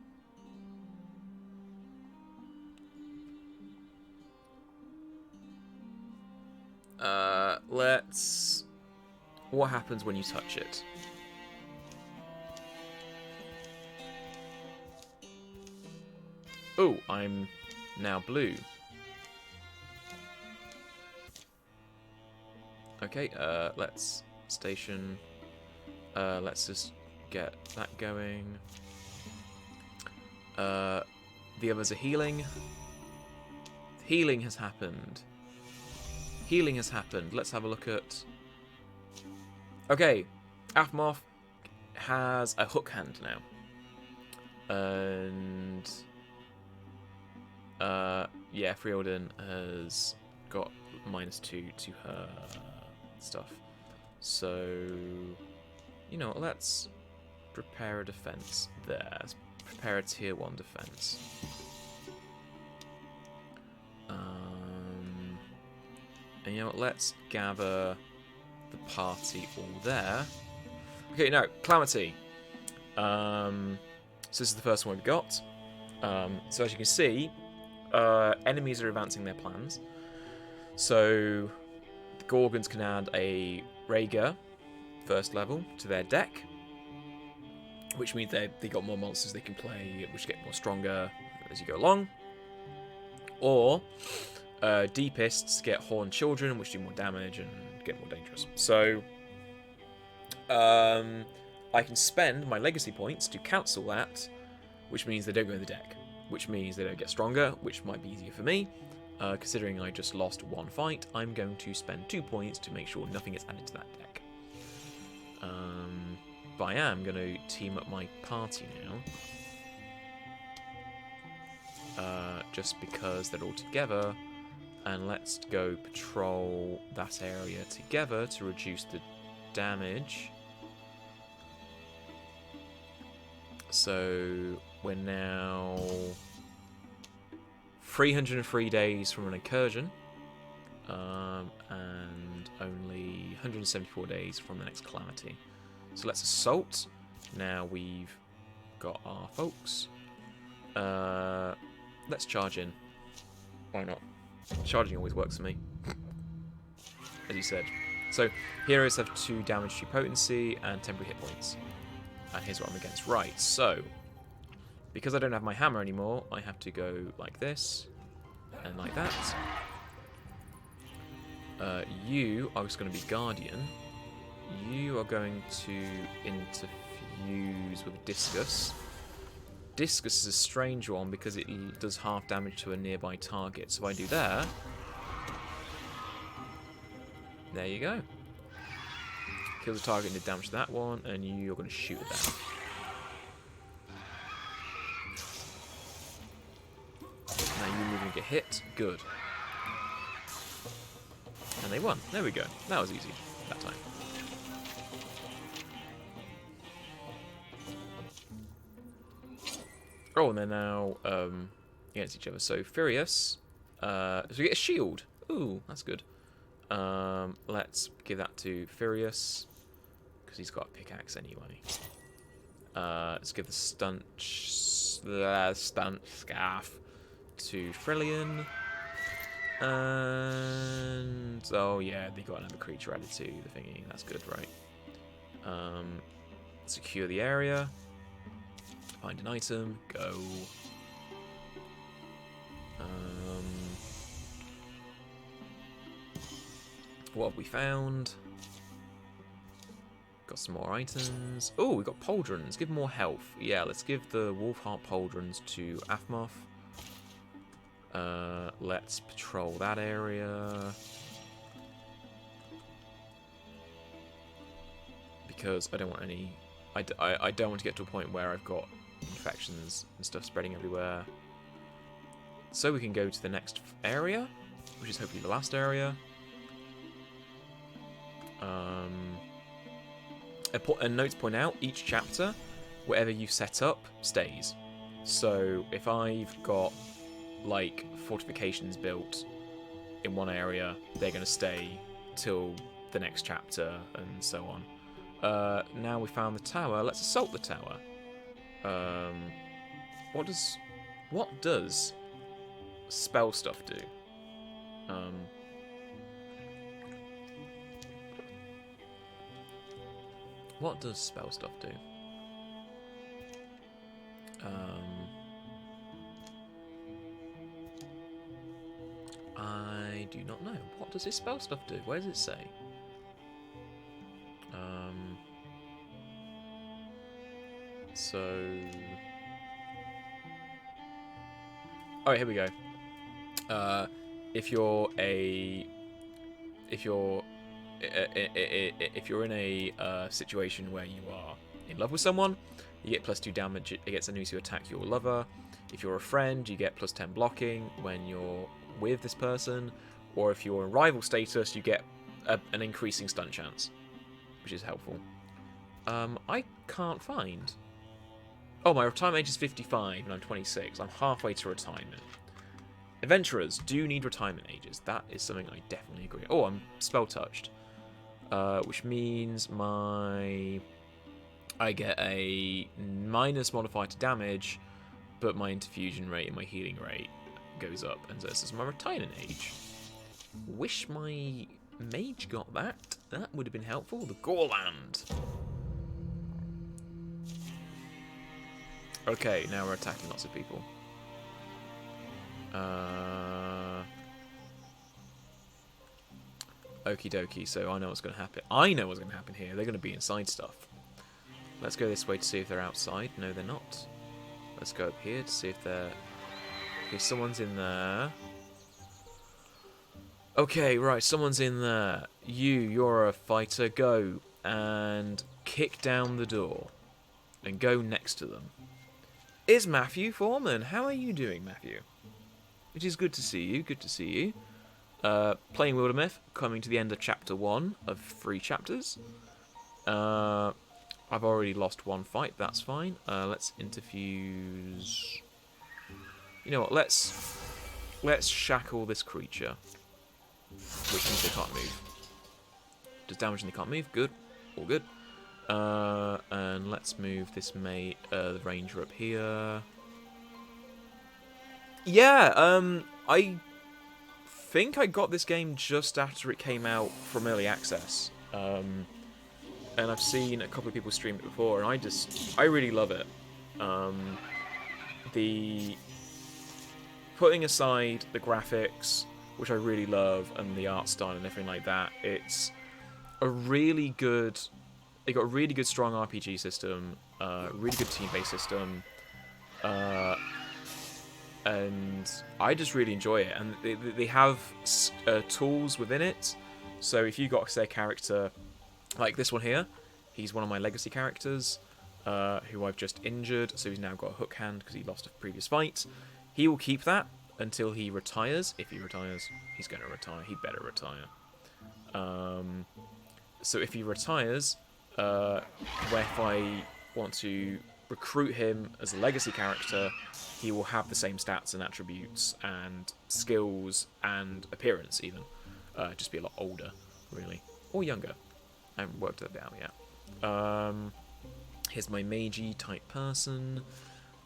Let's... What happens when you touch it? Oh, I'm now blue. Okay, let's station. Let's just get that going. The others are healing. Healing has happened. Healing has happened. Let's have a look at... Okay, Athmoth has a hook hand now. And... yeah, Freelden has got -2 to her stuff. So, you know what, let's prepare a defense there. Let's prepare a tier 1 defense. And you know what, let's gather the party all there. Okay, now Calamity. So this is the first one we've got. So as you can see, enemies are advancing their plans. So the Gorgons can add a Rhaegar, first level, to their deck, which means they got more monsters they can play, which get more stronger as you go along. Or Deepists get Horned Children, which do more damage and get more dangerous. So I can spend my legacy points to cancel that, which means they don't go in the deck, which means they don't get stronger, which might be easier for me. Considering I just lost one fight, I'm going to spend 2 points to make sure nothing gets added to that deck. But I am going to team up my party now. Just because they're all together. And let's go patrol that area together to reduce the damage. So we're now 303 days from an incursion, and only 174 days from the next calamity. So let's assault. Now we've got our folks. Let's charge in. Why not? Charging always works for me, as you said. So heroes have 2 damage to potency and temporary hit points. And here's what I'm against. Right, so because I don't have my hammer anymore, I have to go like this and like that. You are just going to be Guardian. You are going to interfuse with Discus. Discus is a strange one because it does half damage to a nearby target. So if I do there you go. Kill the target and did damage to that one, and you're going to shoot at that. Now you move and get hit. Good. And they won. There we go. That was easy that time. Oh, and they're now against each other. So Furious. So we get a shield. Ooh, that's good. Let's give that to Furious, because he's got a pickaxe anyway. Let's give the stunt scarf to Frillian. And oh yeah, they got another creature added to the thingy. That's good, right? Secure the area. Find an item. Go. What have we found? Got some more items. Oh, we got pauldrons. Give more health. Yeah, let's give the Wolfheart pauldrons to Aphmoth. Let's patrol that area. Because I don't want any... I don't want to get to a point where I've got infections and stuff spreading everywhere. So we can go to the next area, which is hopefully the last area. And note to point out, each chapter, whatever you set up, stays. So if I've got, like, fortifications built in one area, they're going to stay till the next chapter, and so on. Now we found the tower, let's assault the tower. What does spell stuff do? What does spell stuff do? I do not know. What does this spell stuff do? Where does it say? So... Oh, here we go. If you're in a situation where you are in love with someone, you get +2 damage against enemies who attack your lover. If you're a friend, you get +10 blocking when you're with this person. Or if you're in rival status, you get an increasing stun chance, which is helpful. I can't find... Oh, my retirement age is 55 and I'm 26. I'm halfway to retirement. Adventurers do need retirement ages. That is something I definitely agree. Oh, I'm spell touched. Which means my I get a minus modifier to damage, but my interfusion rate and my healing rate goes up. And so this is my retirement age. Wish my mage got that. That would have been helpful. The Gorland. Okay, now we're attacking lots of people. Okie dokie, so I know what's going to happen. I know what's going to happen here. They're going to be inside stuff. Let's go this way to see if they're outside. No, they're not. Let's go up here to see if they're... Okay, someone's in there. Okay, right, someone's in there. You're a fighter. Go and kick down the door. And go next to them. Is Matthew Foreman. How are you doing, Matthew? It is good to see you. Good to see you. Playing Wildermyth, coming to the end of chapter 1 of 3 chapters. I've already lost one fight, that's fine. Let's interfuse... You know what, let's shackle this creature. Which means they can't move. Does damage and they can't move, good. All good. And let's move this the ranger up here. Yeah, I think I got this game just after it came out from early access. And I've seen a couple of people stream it before, and I really love it. The putting aside the graphics, which I really love, and the art style and everything like that, it's a really good. They got a really good, strong RPG system, really good team-based system, and I just really enjoy it. And they have tools within it, so if you got, say, a character like this one here, he's one of my legacy characters, who I've just injured, so he's now got a hook hand because he lost a previous fight. He will keep that until he retires. If he retires, he's going to retire. He better retire. So if he retires, if I want to recruit him as a legacy character, he will have the same stats and attributes and skills and appearance even. Just be a lot older, really. Or younger. I haven't worked that out yet. Here's my magey type person.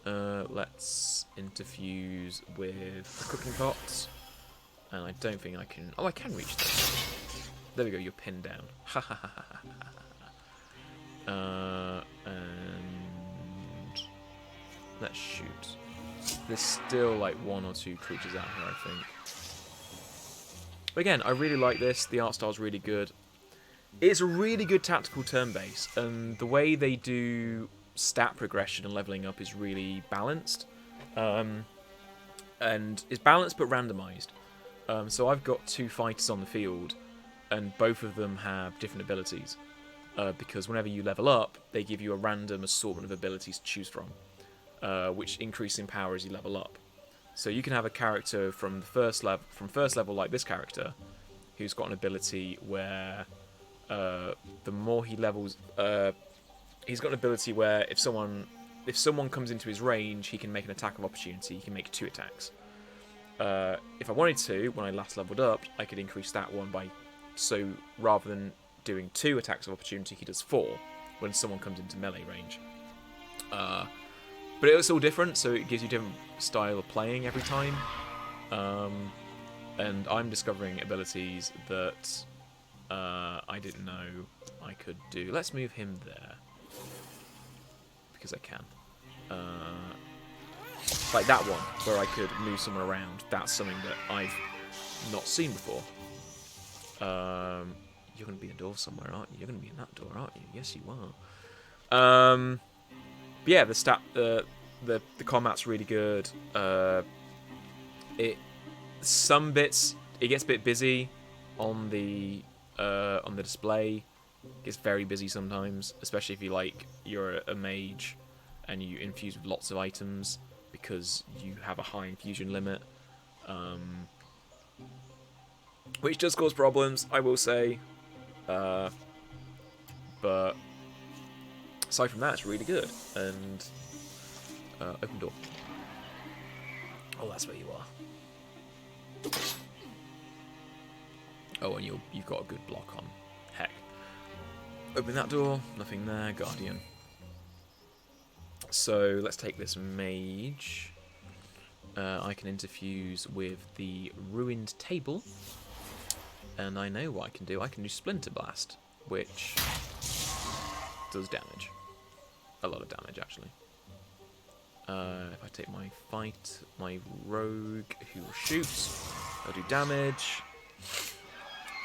Let's interfuse with the cooking pot. And I don't think I can... Oh, I can reach this. There we go, you're pinned down. Ha ha ha ha ha. And let's shoot. There's still like 1 or 2 creatures out here, I think. But again, I really like this. The art style's really good. It's a really good tactical turn-based, and the way they do stat progression and leveling up is really balanced. And it's balanced but randomized. So I've got 2 fighters on the field, and both of them have different abilities. Because whenever you level up, they give you a random assortment of abilities to choose from, which increase in power as you level up. So you can have a character from first level like this character, who's got an ability where the more he levels, he's got an ability where if someone comes into his range, he can make an attack of opportunity. He can make 2 attacks. If I wanted to, when I last leveled up, I could increase that one by... So rather than doing 2 attacks of opportunity, he does 4 when someone comes into melee range. But it's all different, so it gives you different style of playing every time. And I'm discovering abilities that I didn't know I could do. Let's move him there. Because I can. Like that one, where I could move someone around. That's something that I've not seen before. You're going to be a door somewhere, aren't you? You're going to be in that door, aren't you? Yes, you are. But yeah, the combat's really good. Some bits it gets a bit busy on the display. It gets very busy sometimes, especially if you're a mage and you infuse with lots of items because you have a high infusion limit, which does cause problems, I will say. But aside from that, it's really good. And open door. Oh, that's where you are. Oh, and you've got a good block on. Heck. Open that door. Nothing there. Guardian. So let's take this mage. I can interfuse with the ruined table. And I know what I can do. I can do Splinter Blast, which does damage. A lot of damage, actually. If I take my fight, my rogue, who will shoot, I'll do damage.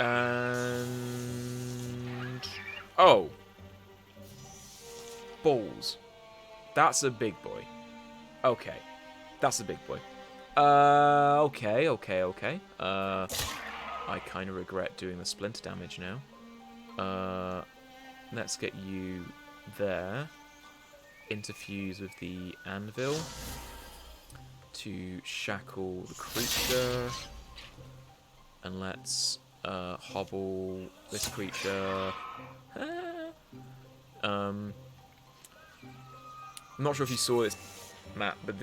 And... oh! Balls. That's a big boy. Okay. That's a big boy. Okay. I kind of regret doing the splinter damage now. Let's get you there. Interfuse with the anvil to shackle the creature. And let's hobble this creature. I'm not sure if you saw this, Matt, but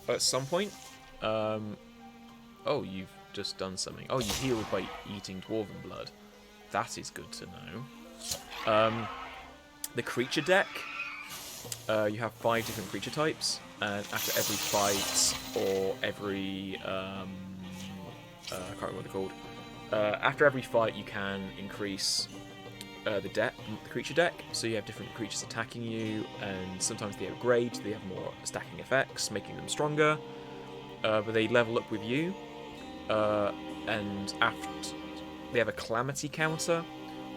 at some point, oh, you've just done something. Oh, you healed by eating dwarven blood. That is good to know. The creature deck, you have 5 different creature types, and after every fight or every I can't remember what they're called. After every fight, you can increase the creature deck, so you have different creatures attacking you, and sometimes they upgrade, they have more stacking effects, making them stronger, but they level up with you, and after they have a calamity counter,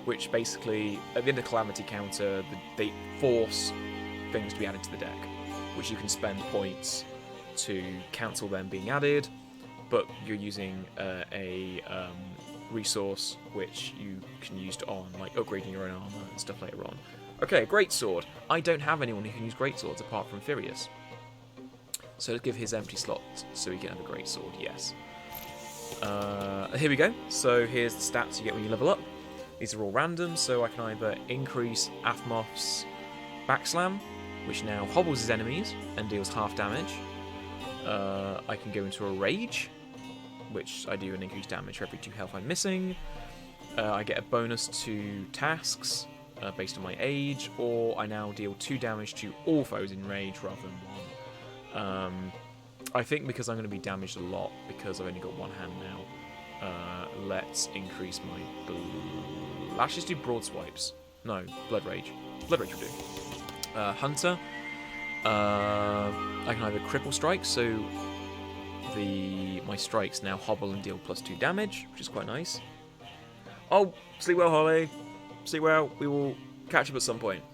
which basically, at the end of the calamity counter, they force things to be added to the deck, which you can spend points to cancel them being added, but you're using a resource which you can use on like upgrading your own armor and stuff later on. Okay, greatsword. I don't have anyone who can use greatswords apart from Furious. So let's give his empty slot so he can have a greatsword, yes. Here we go. So here's the stats you get when you level up. These are all random, so I can either increase Athmoth's backslam, which now hobbles his enemies and deals half damage. I can go into a rage, which I do an increased damage for every 2 health I'm missing. I get a bonus to tasks based on my age, or I now deal 2 damage to all foes in rage rather than 1. I think because I'm going to be damaged a lot, because I've only got 1 hand now, let's increase my... Let's just do broad swipes. No, blood rage. Blood rage will do. Hunter. I can either cripple strike, so my strikes now hobble and deal +2 damage, which is quite nice. Oh, sleep well, Holly. Sleep well. We will catch up at some point.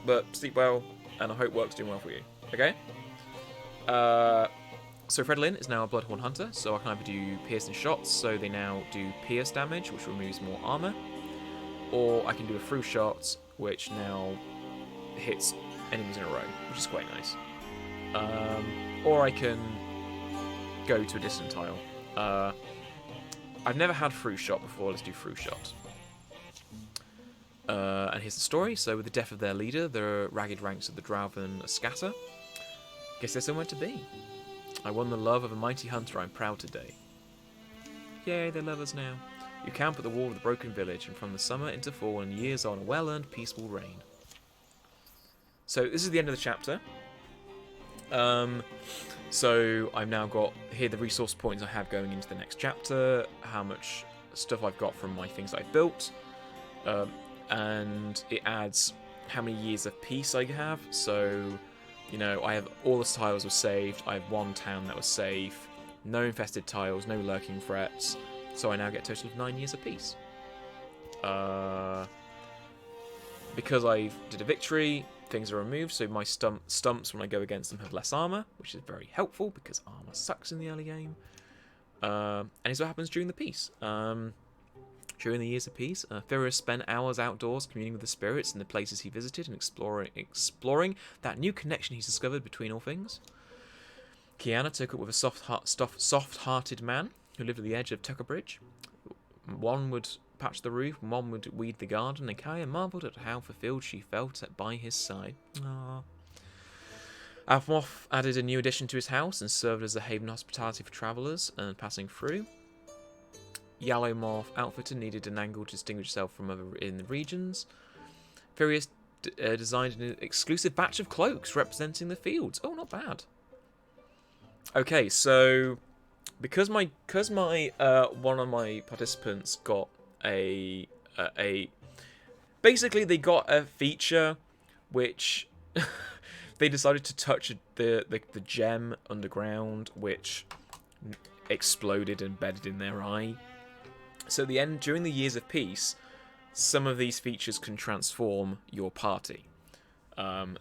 But sleep well, and I hope work's doing well for you. Okay? So Fredolin is now a Bloodhorn Hunter, so I can either do piercing shots, so they now do pierce damage, which removes more armor, or I can do a through shot, which now hits enemies in a row, which is quite nice. Or I can go to a distant tile. I've never had through shot before, let's do through shot. And here's the story. So with the death of their leader, the ragged ranks of the Drauven scatter. Guess there's somewhere to be. I won the love of a mighty hunter, I'm proud today. Yay, they're lovers now. You camp at the wall of the broken village, and from the summer into fall and years on, a well-earned peace will reign. So this is the end of the chapter. So I've now got here the resource points I have going into the next chapter, how much stuff I've got from my things I've built, and it adds how many years of peace I have. So, you know, I have all the tiles were saved, I have 1 town that was safe, no infested tiles, no lurking threats, so I now get a total of 9 years of peace. Because I did a victory, things are removed, so my stumps when I go against them have less armor, which is very helpful because armor sucks in the early game. And it's what happens during the peace. During the years of peace, Furious spent hours outdoors communing with the spirits in the places he visited and exploring that new connection he's discovered between all things. Kiana took up with a soft-hearted man who lived at the edge of Tucker Bridge. One would patch the roof, and one would weed the garden, and Kaya marvelled at how fulfilled she felt by his side. Aww. Athmoth added a new addition to his house and served as a haven hospitality for travellers and passing through. Yellowmoth outfitter needed an angle to distinguish itself from other in the regions. Furious designed an exclusive batch of cloaks representing the fields. Oh, not bad. Okay, so because my one of my participants got a basically they got a feature which they decided to touch the gem underground, which exploded and embedded in their eye. So at the end, during the Years of Peace, some of these features can transform your party.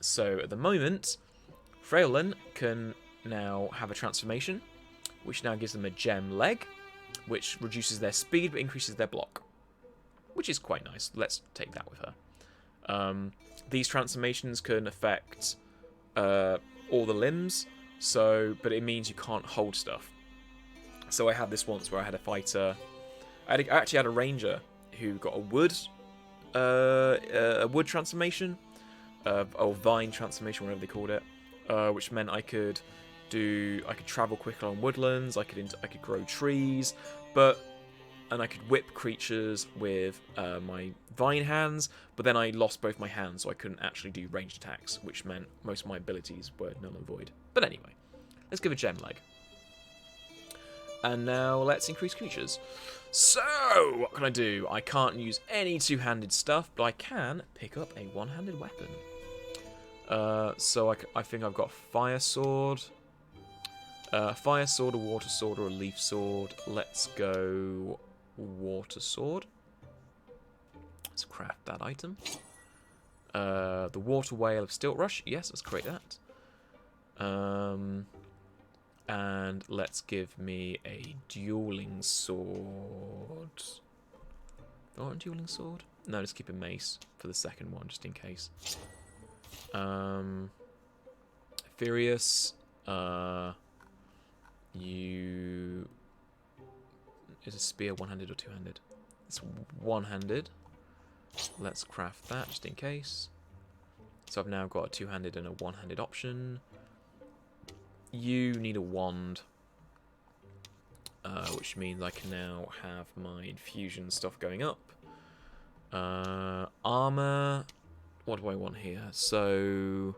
So at the moment, Freylin can now have a transformation, which now gives them a gem leg, which reduces their speed but increases their block, which is quite nice. Let's take that with her. These transformations can affect all the limbs, but it means you can't hold stuff. So I had this once where I had a fighter. I actually had a ranger who got a wood transformation, or vine transformation, whatever they called it, which meant I could travel quicker on woodlands. I could grow trees, and I could whip creatures with my vine hands. But then I lost both my hands, so I couldn't actually do ranged attacks, which meant most of my abilities were null and void. But anyway, let's give a gem leg. And now let's increase creatures. So, what can I do? I can't use any two-handed stuff, but I can pick up a one-handed weapon. So I think I've got Fire Sword. Fire Sword, a Water Sword, or a Leaf Sword. Let's go Water Sword. Let's craft that item. The Water Whale of Stilt Rush. Yes, let's create that. And let's give me a dueling sword. Do I want a dueling sword? No, just keep a mace for the second one, just in case. Furious. Is a spear one-handed or two-handed? It's one-handed. Let's craft that, just in case. So I've now got a two-handed and a one-handed option. You need a wand, which means I can now have my infusion stuff going up. Armor, what do I want here? So,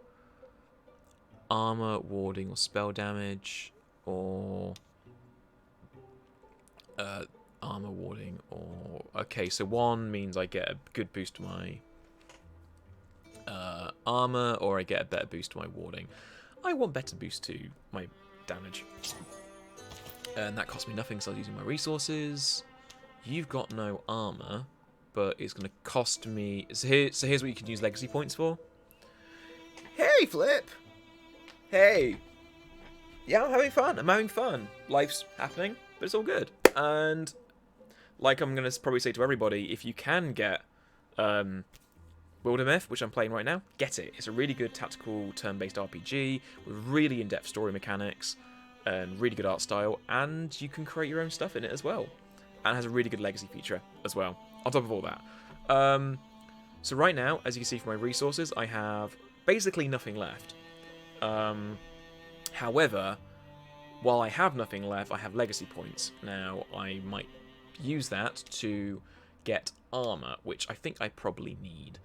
armor, warding, or spell damage, or armor, warding, or... Okay, so one means I get a good boost to my armor, or I get a better boost to my warding. I want better boost to my damage. And that cost me nothing, so I was using my resources. You've got no armor, but it's going to cost me... So here's what you can use legacy points for. Hey, Flip! Hey! Yeah, I'm having fun. I'm having fun. Life's happening, but it's all good. And like I'm going to probably say to everybody, if you can get... Wildermyth, which I'm playing right now, get it. It's a really good tactical turn-based RPG with really in-depth story mechanics and really good art style, and you can create your own stuff in it as well. And it has a really good legacy feature as well, on top of all that. So right now, as you can see from my resources, I have basically nothing left. However, while I have nothing left, I have legacy points. Now, I might use that to get armor, which I think I probably need.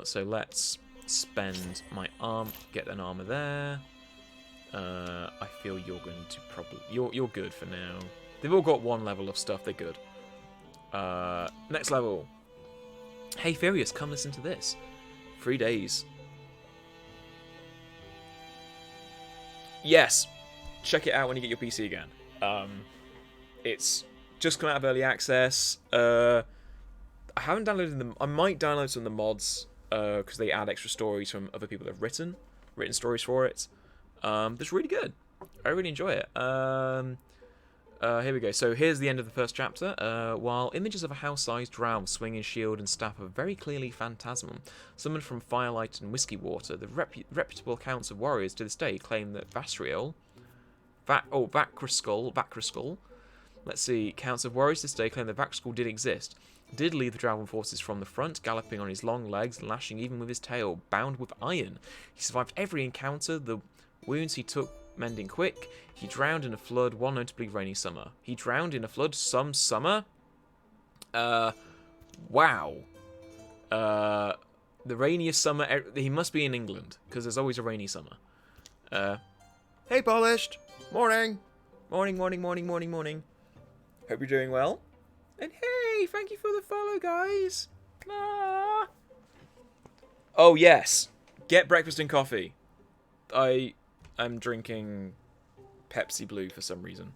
So let's spend my get an armor there. I feel you're going to probably... You're good for now. They've all got one level of stuff, they're good. Next level. Hey Furious, come listen to this. 3 days. Yes, check it out when you get your PC again. It's just come out of early access. I haven't downloaded them. I might download some of the mods because they add extra stories from other people that have written stories for it. That's really good. I really enjoy it. Here we go. So here's the end of the first chapter. While images of a house-sized drow swinging shield and staff are very clearly phantasmal, summoned from firelight and whiskey water, the reputable accounts of warriors to this day claim that Vakriskull. Let's see. Counts of warriors to this day claim that Vakriskull did exist. Did lead the dragon forces from the front, galloping on his long legs and lashing even with his tail, bound with iron. He survived every encounter, the wounds he took mending quick. He drowned in a flood, one notably rainy summer. He drowned in a flood some summer? Wow. The rainiest summer. He must be in England because there's always a rainy summer. Hey, Polished. Morning. Morning. Hope you're doing well. And hey, thank you for the follow, guys. Ah. Oh yes, get breakfast and coffee. I am drinking Pepsi Blue for some reason.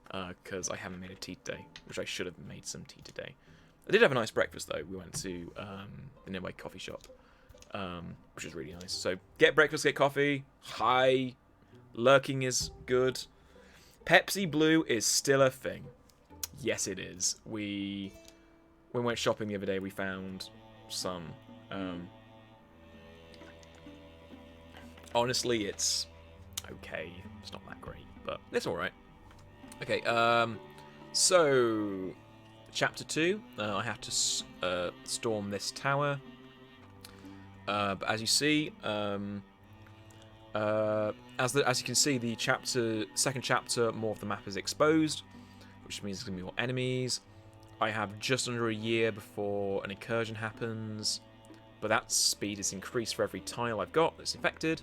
Because I haven't made a tea today, which I should have made some tea today. I did have a nice breakfast though. We went to the nearby coffee shop, which was really nice. So get breakfast, get coffee. Hi, lurking is good. Pepsi Blue is still a thing. Yes, it is. When we went shopping the other day, we found some. Honestly, it's okay. It's not that great, but it's all right. Okay, so chapter 2, I have to storm this tower. But as you see, as you can see, the second chapter, more of the map is exposed, which means there's gonna be more enemies. I have just under a year before an incursion happens, but that speed is increased for every tile I've got that's infected.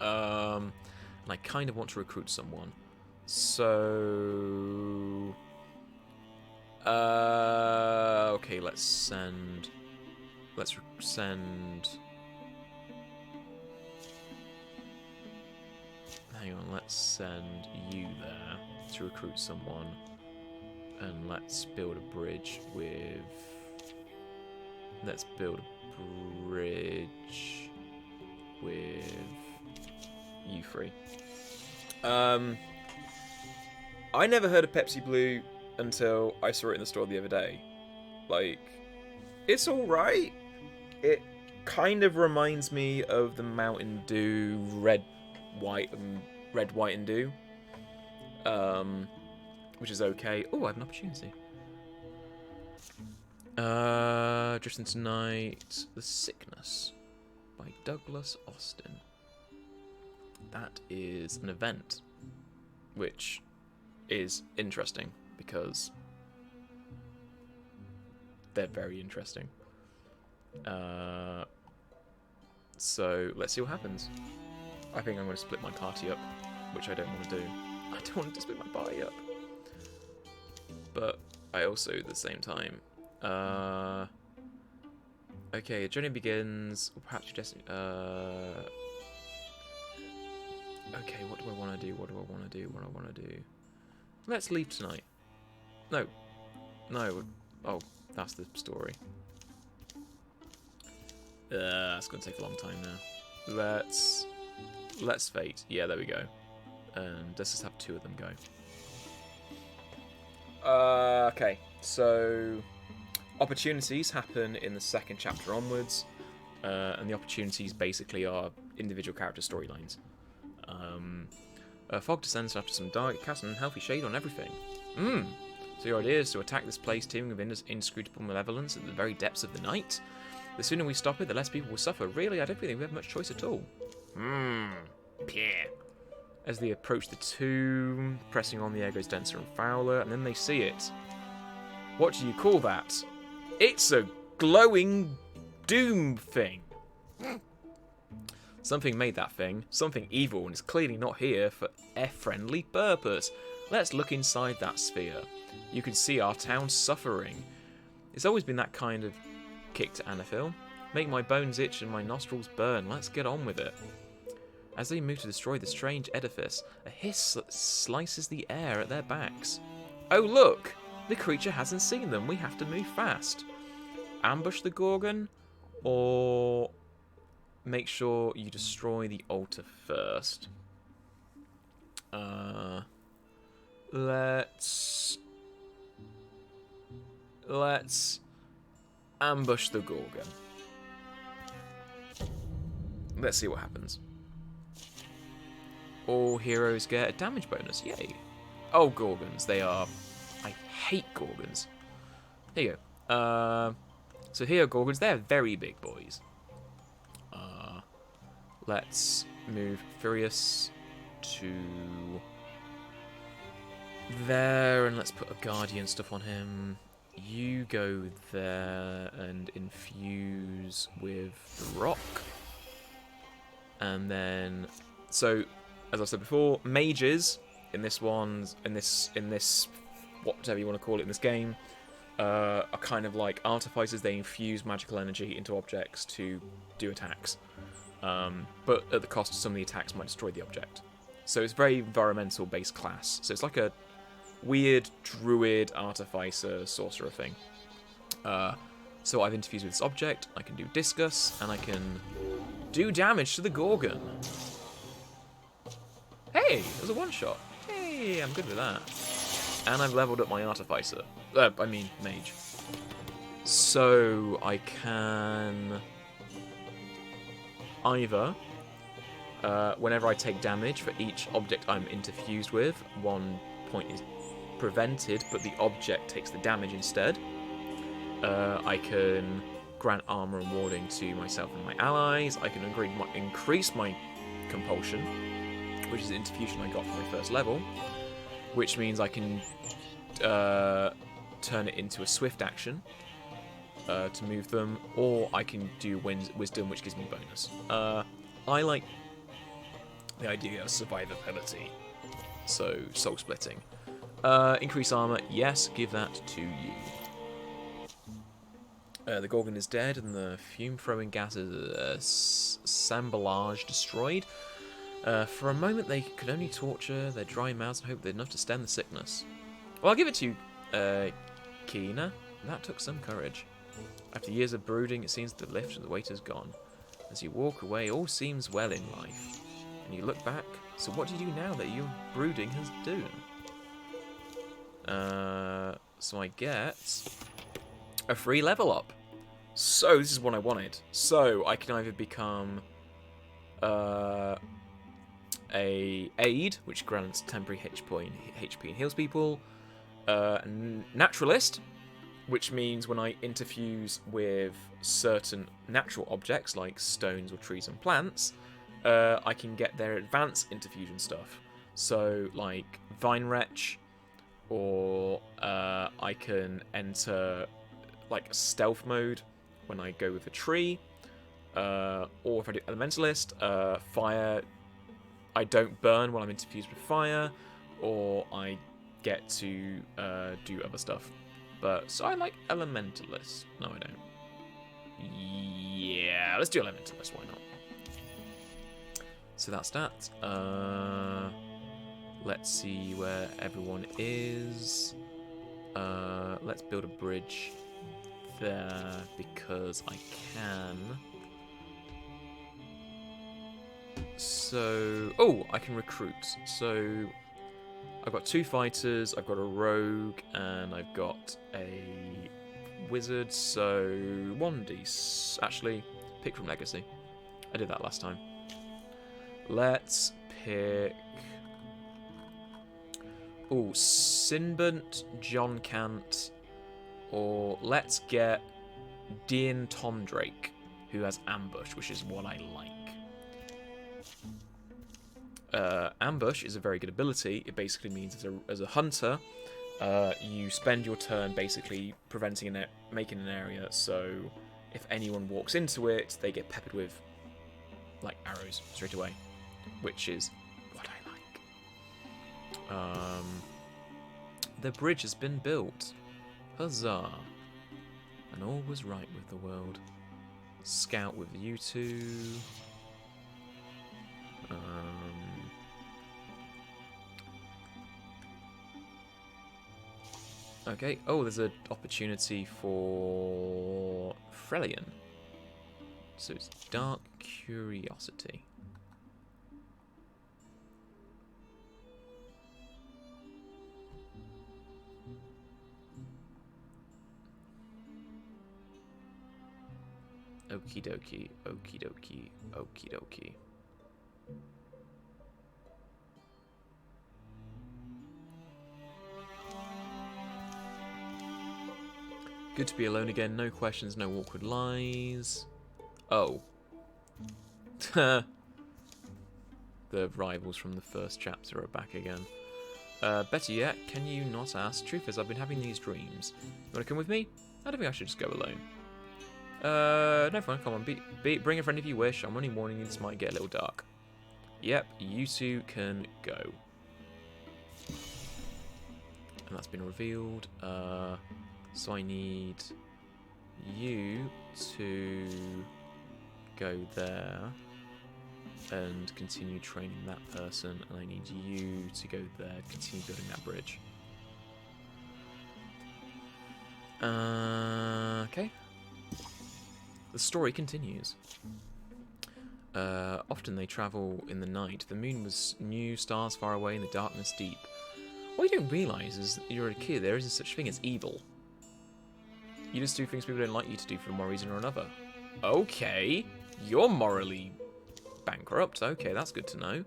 And I kind of want to recruit someone. So, okay, let's send. Hang on, let's send you there to recruit someone, and let's build a bridge with. Let's build a bridge with you three. I never heard of Pepsi Blue until I saw it in the store the other day. Like, it's alright. It kind of reminds me of the Mountain Dew Red, White, and Dew. Which is okay. Oh, I have an opportunity. Just into Night, The Sickness by Douglas Austin. That is an event, which is interesting because they're very interesting. So let's see what happens. I think I'm going to split my party up, which I don't want to do. I don't want to split my party up, but I also at the same time. Okay, a journey begins. Perhaps just. Okay, what do I want to do? What do I want to do? What do I want to do? Let's leave tonight. No. Oh, that's the story. That's going to take a long time now. Let's fate. Yeah, there we go. And let's just have 2 of them go. Okay, so opportunities happen in the second chapter onwards, and the opportunities basically are individual character storylines. Fog descends after some dark, casting an unhealthy shade on everything. So your idea is to attack this place teeming with inscrutable malevolence at the very depths of the night? The sooner we stop it, the less people will suffer. Really, I don't think we have much choice at all. Pierre. As they approach the tomb, pressing on, the air goes denser and fouler, and then they see it. What do you call that? It's a glowing doom thing. Something made that thing, something evil, and is clearly not here for a friendly purpose. Let's look inside that sphere. You can see our town suffering. It's always been that kind of kick to Anaphil. Make my bones itch and my nostrils burn. Let's get on with it. As they move to destroy the strange edifice, a hiss slices the air at their backs. Oh look! The creature hasn't seen them. We have to move fast. Ambush the Gorgon, or make sure you destroy the altar first. Let's ambush the Gorgon. Let's see what happens. All heroes get a damage bonus. Yay. Oh, Gorgons. They are... I hate Gorgons. Here you go. So here are Gorgons. They're very big boys. Let's move Furious to there, and let's put a Guardian stuff on him. you go there and infuse with the rock. And then, so, as I said before, mages in this whatever you want to call it in this game, are kind of like artificers. They infuse magical energy into objects to do attacks. But at the cost of some of the attacks might destroy the object. So it's a very environmental-based class. So it's like a weird druid, artificer, sorcerer thing. So I've infused with this object, I can do discus, and I can do damage to the Gorgon. Hey, there's a one-shot. Hey, I'm good with that. And I've leveled up my artificer. Mage. So I can either, whenever I take damage for each object I'm interfused with, 1 point is prevented, but the object takes the damage instead. I can grant armor and warding to myself and my allies. I can increase my compulsion, which is the interfusion I got for my first level, which means I can turn it into a swift action to move them, or I can do wisdom, which gives me bonus. I like the idea of survivability, so soul splitting. Increase armor, yes, give that to you. The Gorgon is dead, and the fume-throwing gas is assemblage destroyed. For a moment, they could only torture their dry mouths and hope they'd enough to stem the sickness. Well, I'll give it to you, Kina. That took some courage. After years of brooding, it seems the lift of the weight is gone. As you walk away, all seems well in life. And you look back, so what do you do now that your brooding has done? So I get a free level up. So this is what I wanted. So I can either become a aid, which grants temporary HP and heals people. Naturalist, which means when I interfuse with certain natural objects like stones or trees and plants, I can get their advanced interfusion stuff. So like Vine Wretch, or I can enter like stealth mode when I go with a tree, or if I do Elementalist, fire, I don't burn while I'm interfused with fire, or I get to do other stuff. But so I like Elementalist. No, I don't. Yeah, let's do Elementalist. Why not? So that's that. Let's see where everyone is. Let's build a bridge there because I can. So, oh, I can recruit. So I've got 2 fighters, I've got a rogue, and I've got a wizard. So 1d. Actually, pick from Legacy. I did that last time. Let's pick. Oh, Sinbunt, John Cant, or let's get Dean Tom Drake, who has Ambush, which is what I like. Ambush is a very good ability. It basically means as a hunter, you spend your turn basically making an area, so if anyone walks into it, they get peppered with like arrows straight away, which is what I like. The bridge has been built. Huzzah! And all was right with the world. Scout with you two. Okay. Oh, there's an opportunity for Frelian. So it's Dark Curiosity. Okie dokie, okie dokie, okie dokie. Good to be alone again, no questions, no awkward lies. Oh. The rivals from the first chapter are back again. Better yet, can you not ask? Truth is, I've been having these dreams. You want to come with me? I don't think I should just go alone. No fun. Come on, bring a friend if you wish. I'm only warning you, this might get a little dark. Yep, you two can go. And that's been revealed. So I need you to go there and continue training that person, and I need you to go there and continue building that bridge. Okay. The story continues. Often they travel in the night. The moon was new, stars far away, and the darkness deep. What you don't realise is that you're a kid, there isn't such thing as evil. You just do things people don't like you to do for one reason or another. Okay, you're morally bankrupt. Okay, that's good to know.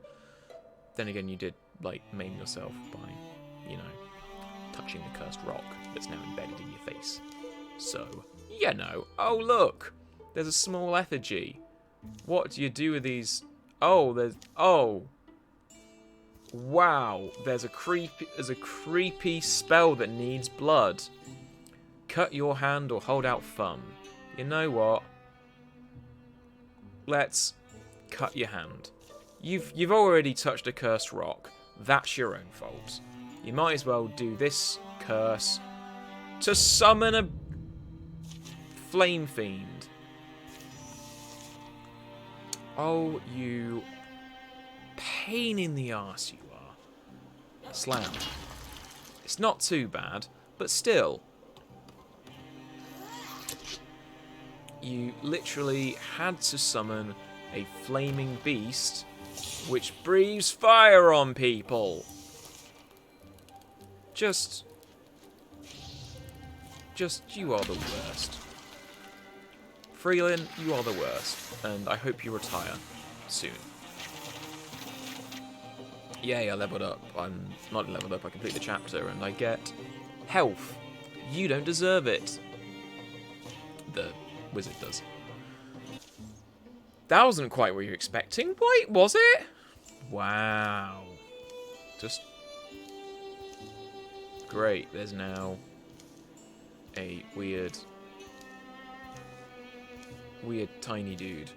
Then again, you did, like, maim yourself by, you know, touching the cursed rock that's now embedded in your face. So, you know. Oh, look! There's a small effigy. What do you do with these? Oh, there's... Oh! Wow, there's a creepy spell that needs blood. Cut your hand or hold out thumb. You know what? Let's cut your hand. You've already touched a cursed rock. That's your own fault. You might as well do this curse to summon a flame fiend. Oh, you pain in the arse you are. Slam. It's not too bad, but still. You literally had to summon a flaming beast which breathes fire on people. Just you are the worst. Freelan, you are the worst, and I hope you retire soon. Yay, I leveled up. I'm not leveled up, I complete the chapter, and I get health. You don't deserve it. The wizard does. That wasn't quite what you were expecting. Wait, was it? Wow. Just great. There's now a weird tiny dude.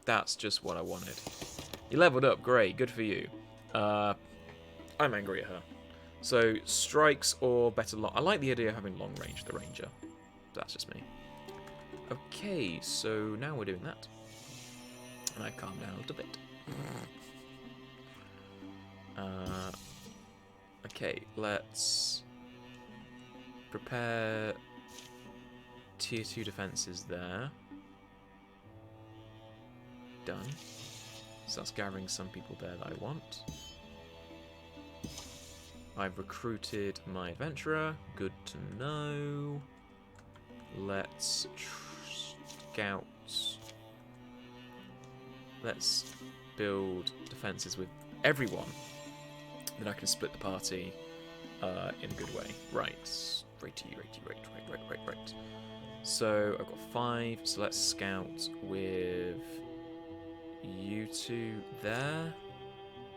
That's just what I wanted. You leveled up, great, good for you. I'm angry at her. So, strikes or better long... I like the idea of having long range, the ranger. That's just me. Okay, so now we're doing that. And I calm down a little bit. Okay, let's prepare tier 2 defenses there. Done. So that's gathering some people there that I want. I've recruited my adventurer. Good to know. Let's scout. Let's build defenses with everyone. Then I can split the party in a good way. Right. Right. So I've got 5. So let's scout with you two there.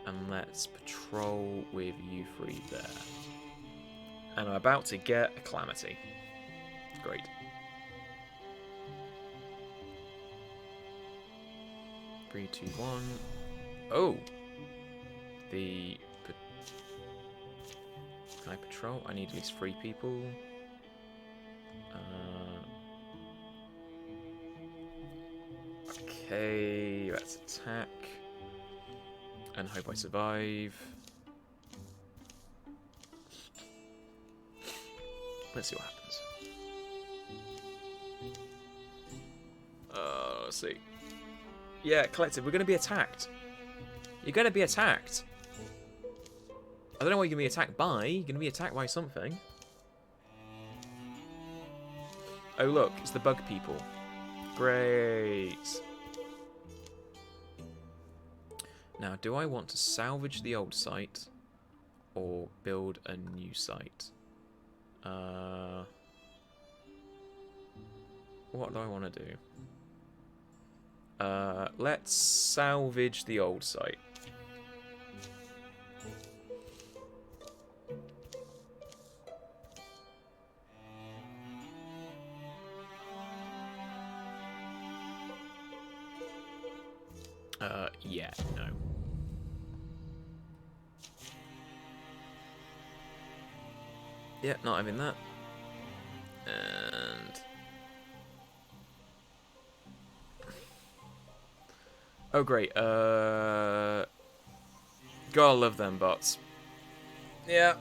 And let's patrol with you 3 there. And I'm about to get a calamity. Great. Three, 2, 1. Oh! The... Can I patrol? I need at least 3 people. Okay, let's attack. And hope I survive. Let's see what happens. Let's see. Yeah, collective, we're going to be attacked. You're going to be attacked. I don't know what you're going to be attacked by. You're going to be attacked by something. Oh, look, it's the bug people. Great. Now, do I want to salvage the old site or build a new site? What do I want to do? Let's salvage the old site. Yeah, no. Yeah, not having that. And... oh, great. Gotta love them bots. Yeah.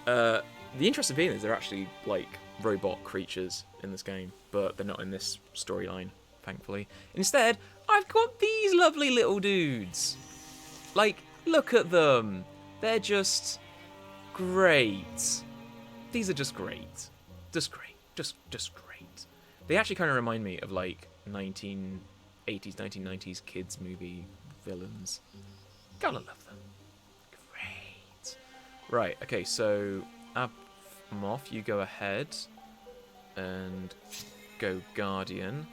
The interesting thing is they're actually, like, robot creatures in this game, but they're not in this storyline, thankfully. Instead, I've got these lovely little dudes. Like, look at them. They're just great. These are just great. Just great. Just great. They actually kind of remind me of, like, 1980s, 1990s kids movie villains. Gotta love them. Great. Right, okay, so Moth, you go ahead and go Guardian.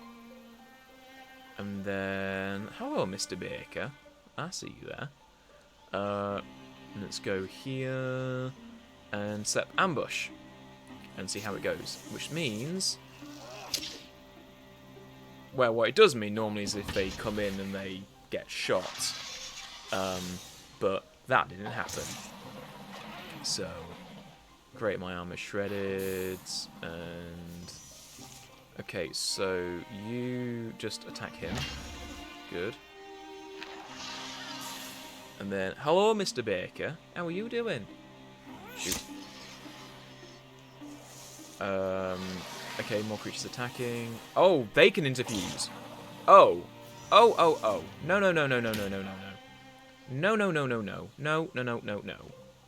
And then, hello, Mr. Baker. I see you there. Let's go here and set ambush and see how it goes. Which means, well, what it does mean normally is if they come in and they get shot. But that didn't happen. So, great, my armor shredded, and... okay, so you just attack him. Good. And then, hello, Mr. Baker. How are you doing? Shoot. Okay, more creatures attacking. Oh, they can interfuse. Oh. Oh. No.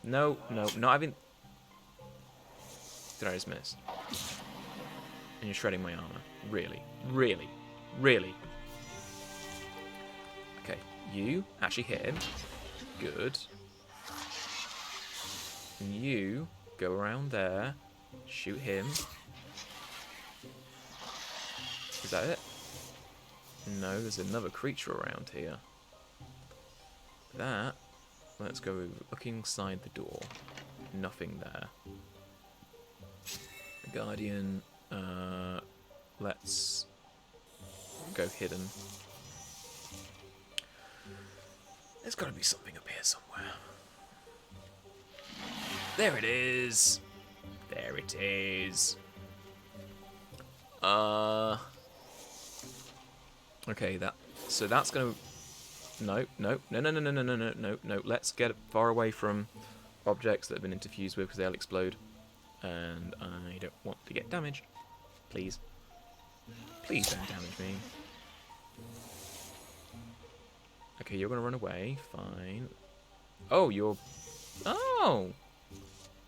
No, not having... did I just miss? And you're shredding my armor. Really? Okay, you actually hit him. Good. And you go around there, shoot him. Is that it? No, there's another creature around here. That, let's go looking inside the door. Nothing there. The Guardian, let's go hidden. There's got to be something up here somewhere. There it is. There it is. Okay, so that's gonna... No. Let's get far away from objects that have been interfused with because they'll explode. And I don't want to get damaged. Please. Please don't damage me. Okay, you're gonna run away. Fine. Oh, you're... oh!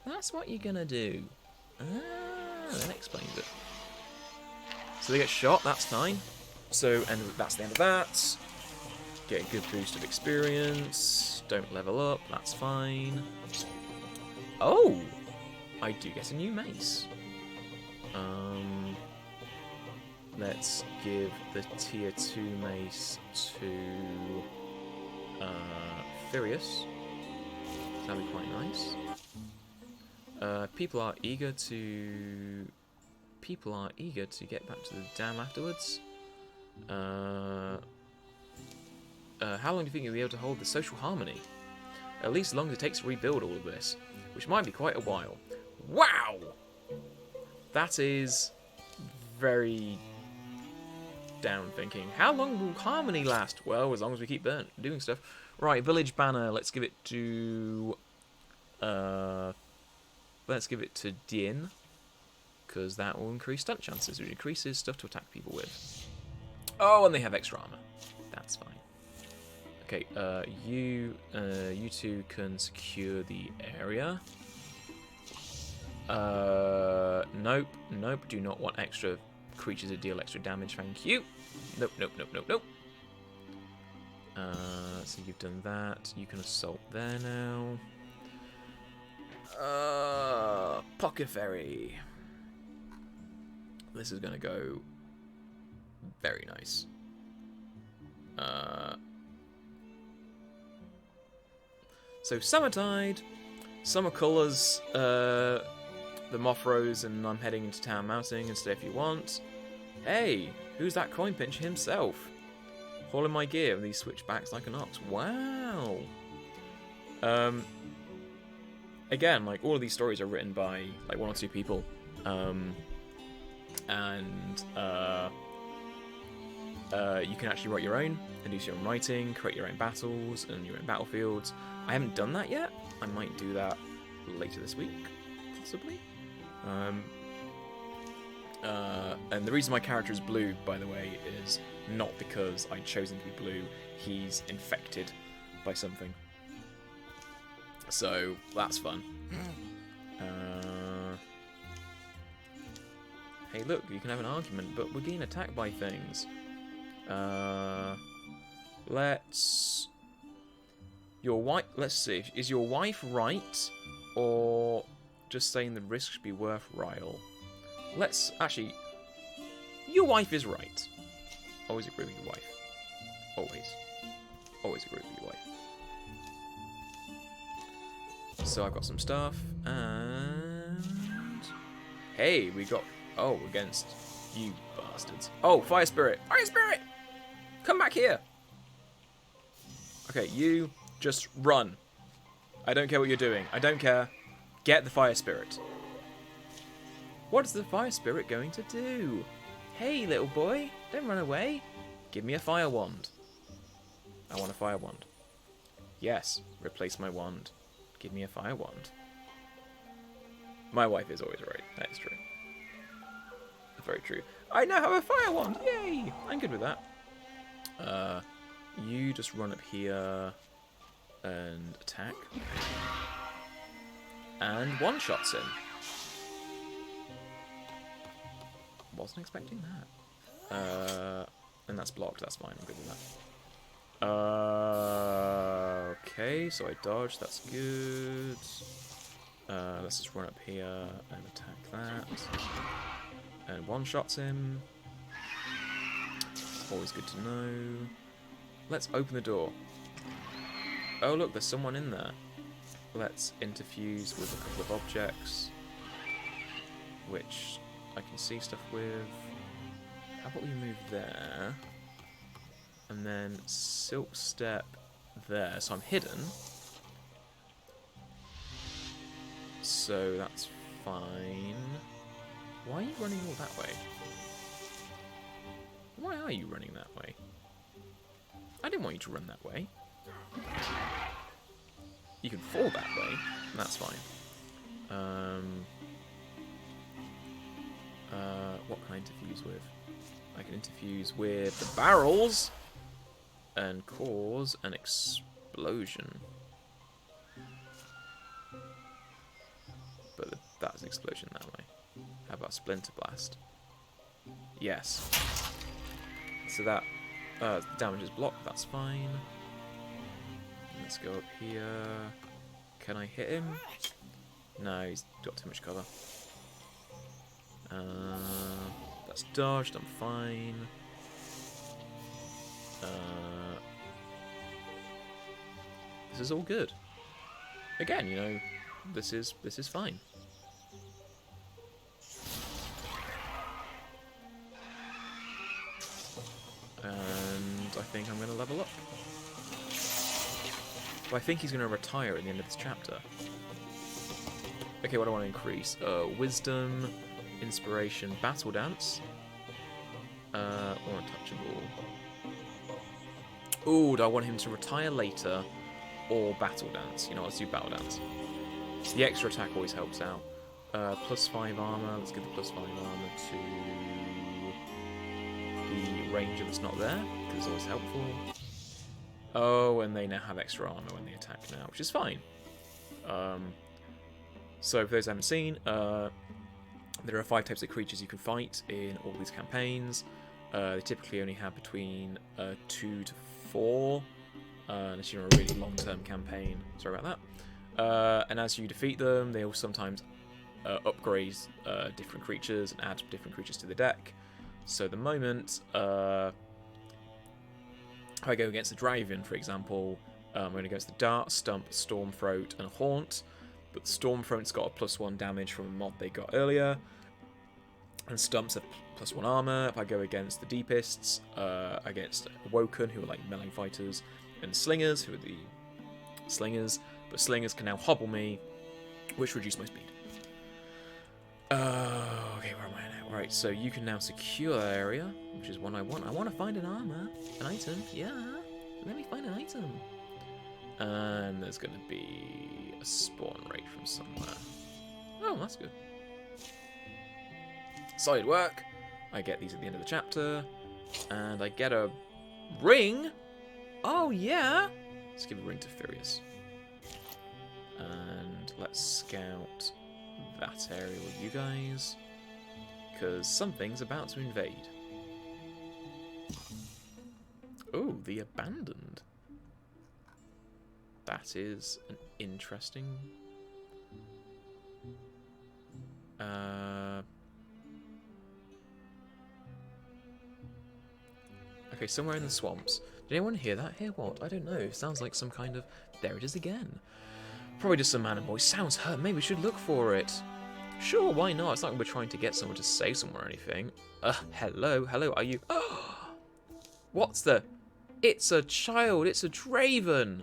That's what you're gonna do. Ah, that explains it. So they get shot, that's fine. So, and that's the end of that. Get a good boost of experience. Don't level up, that's fine. Oh! I do get a new mace. Let's give the tier 2 mace to Furious. That'd be quite nice. People are eager to get back to the dam afterwards. How long do you think you'll be able to hold the social harmony? At least as long as it takes to rebuild all of this, which might be quite a while. Wow! That is very down thinking. How long will harmony last? Well, as long as we keep doing stuff. Right, village banner. Let's give it to Din, because that will increase stunt chances. It increases stuff to attack people with. Oh, and they have extra armor. That's fine. Okay, you two can secure the area. Nope. Do not want extra creatures to deal extra damage. Thank you. Nope. So you've done that. You can assault there now. Pocket Ferry. This is gonna go very nice. So Summertide, summer colours, the moth rose, and I'm heading into town mounting and stay if you want. Hey, who's that coin pincher himself? All in my gear, these switchbacks like an ox. Wow. Again, like all of these stories are written by like 1 or 2 people, and you can actually write your own and do your own writing, create your own battles and your own battlefields. I haven't done that yet. I might do that later this week, possibly. And the reason my character is blue, by the way, is not because I chose him to be blue. He's infected by something. So, that's fun. Hey, look, you can have an argument, but we're getting attacked by things. Let's... Let's see. Is your wife right? Or just saying the risk should be worthwhile? Let's... Actually, your wife is right. Always agree with your wife. Always. Always agree with your wife. So I've got some stuff, and... Hey, we got... Oh, against you bastards. Oh, Fire Spirit! Fire Spirit! Come back here! Okay, you just run. I don't care what you're doing. I don't care. Get the Fire Spirit. What is the Fire Spirit going to do? Hey, little boy, don't run away. Give me a Fire Wand. I want a Fire Wand. Yes, replace my wand. Give me a Fire Wand. My wife is always right. That is true. Very true. I now have a Fire Wand! Yay! I'm good with that. You just run up here and attack. And one-shots him. Wasn't expecting that. And that's blocked, that's fine, I'm good with that. Okay, so I dodged, that's good. Let's just run up here and attack that. And one-shots him. Always good to know. Let's open the door. Oh look, there's someone in there. Let's interfuse with a couple of objects, which I can see stuff with. How about we move there? And then Silk Step there. So I'm hidden. So that's fine. Why are you running all that way? Why are you running that way? I didn't want you to run that way. You can fall that way, and that's fine. What can I interfuse with? I can interfuse with the barrels and cause an explosion. But that's an explosion that way. How about Splinter Blast? Yes. So that damage is blocked, that's fine. Let's go up here. Can I hit him? No, he's got too much cover. That's dodged, I'm fine. This is all good. Again, you know, this is fine. And I think I'm going to level up. But I think he's going to retire at the end of this chapter. Okay, what do I want to increase? Wisdom, Inspiration, Battle Dance, or Untouchable. Ooh, do I want him to retire later, or Battle Dance? You know, let's do Battle Dance. The extra attack always helps out. +5 armor, let's give the +5 armor to the ranger that's not there, because it's always helpful. Oh, and they now have extra armor when they attack now, which is fine. So, for those who haven't seen, there are 5 types of creatures you can fight in all these campaigns. They typically only have between 2 to 4, unless you're in a really long-term campaign. Sorry about that. And as you defeat them, they will sometimes upgrade different creatures and add different creatures to the deck. So, at the moment, if I go against the Draven, for example, I'm going to go against the Dart, Stump, Stormthroat, and Haunt. But Stormthroat's got a +1 damage from a mod they got earlier, and Stump's +1 armor. If I go against the Deepists, against Woken, who are like melee fighters, and Slingers, who are the Slingers, but Slingers can now hobble me, which reduces my speed. Okay, where am I now? Right, so you can now secure that area, which is what I want. I want to find an armor, an item. Yeah, let me find an item. And there's going to be a spawn rate from somewhere. Oh, that's good. Solid work. I get these at the end of the chapter, and I get a ring. Oh yeah. Let's give a ring to Furious. And let's scout that area with you guys, because something's about to invade. Oh, the Abandoned. That is an interesting... Okay, somewhere in the swamps. Did anyone hear that? Hear what? I don't know. It sounds like some kind of... There it is again. Probably just some animal. It sounds hurt. Maybe we should look for it. Sure, why not? It's not like we're trying to get someone to say somewhere or anything. Hello? Hello, are you... Oh! What's the... It's a child. It's a Draven.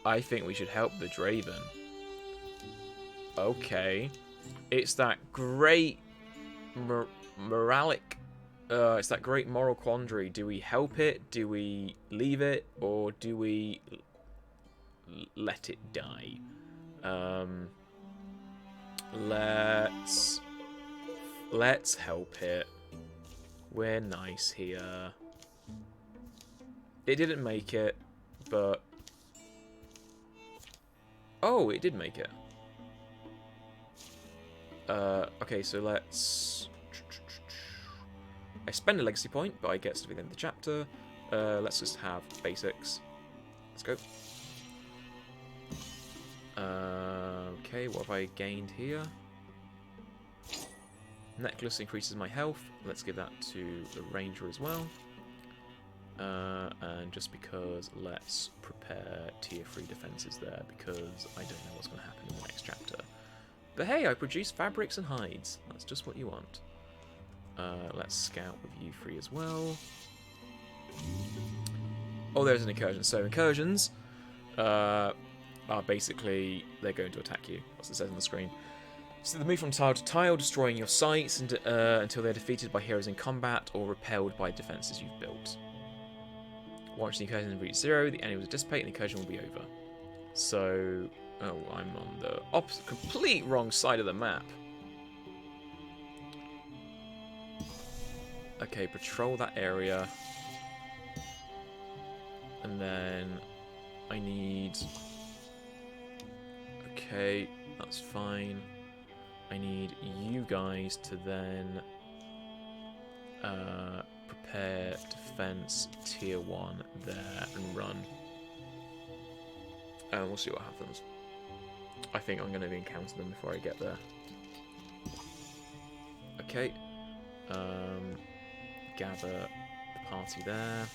I think we should help the Draven. Okay. It's that great... moralic... it's that great moral quandary. Do we help it? Do we leave it? Or do we let it die? Let's help it. We're nice here. It didn't make it, but... Oh, it did make it. Okay, so let's... I spend a legacy point, but I get to the end of the chapter. Let's just have basics. Let's go. Okay, what have I gained here? Necklace increases my health. Let's give that to the ranger as well. And just because, let's prepare tier 3 defenses there, because I don't know what's going to happen in the next chapter. But hey, I produce fabrics and hides. That's just what you want. Let's scout with you 3 as well. Oh, there's an incursion. So incursions are basically, they're going to attack you, as it says on the screen. So they move from tile to tile, destroying your sites until they're defeated by heroes in combat or repelled by defenses you've built. Once the incursion reaches 0, the enemy will dissipate and the incursion will be over. So, oh, I'm on the opposite, complete wrong side of the map. Okay, patrol that area. And then I need... Okay, that's fine. I need you guys to then prepare defense tier 1 there and run. And we'll see what happens. I think I'm going to encounter them before I get there. Okay. Gather the party there.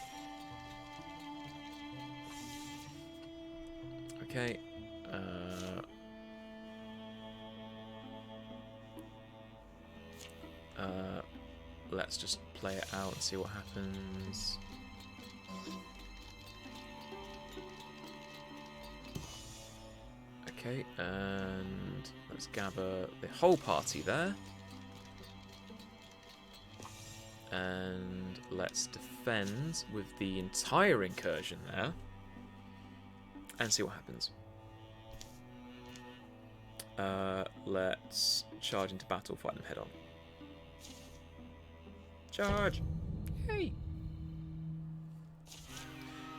Okay. Let's just play it out and see what happens. Okay, and let's gather the whole party there. And let's defend with the entire incursion there. And see what happens. Let's charge into battle, fight them head on. Charge! Yay!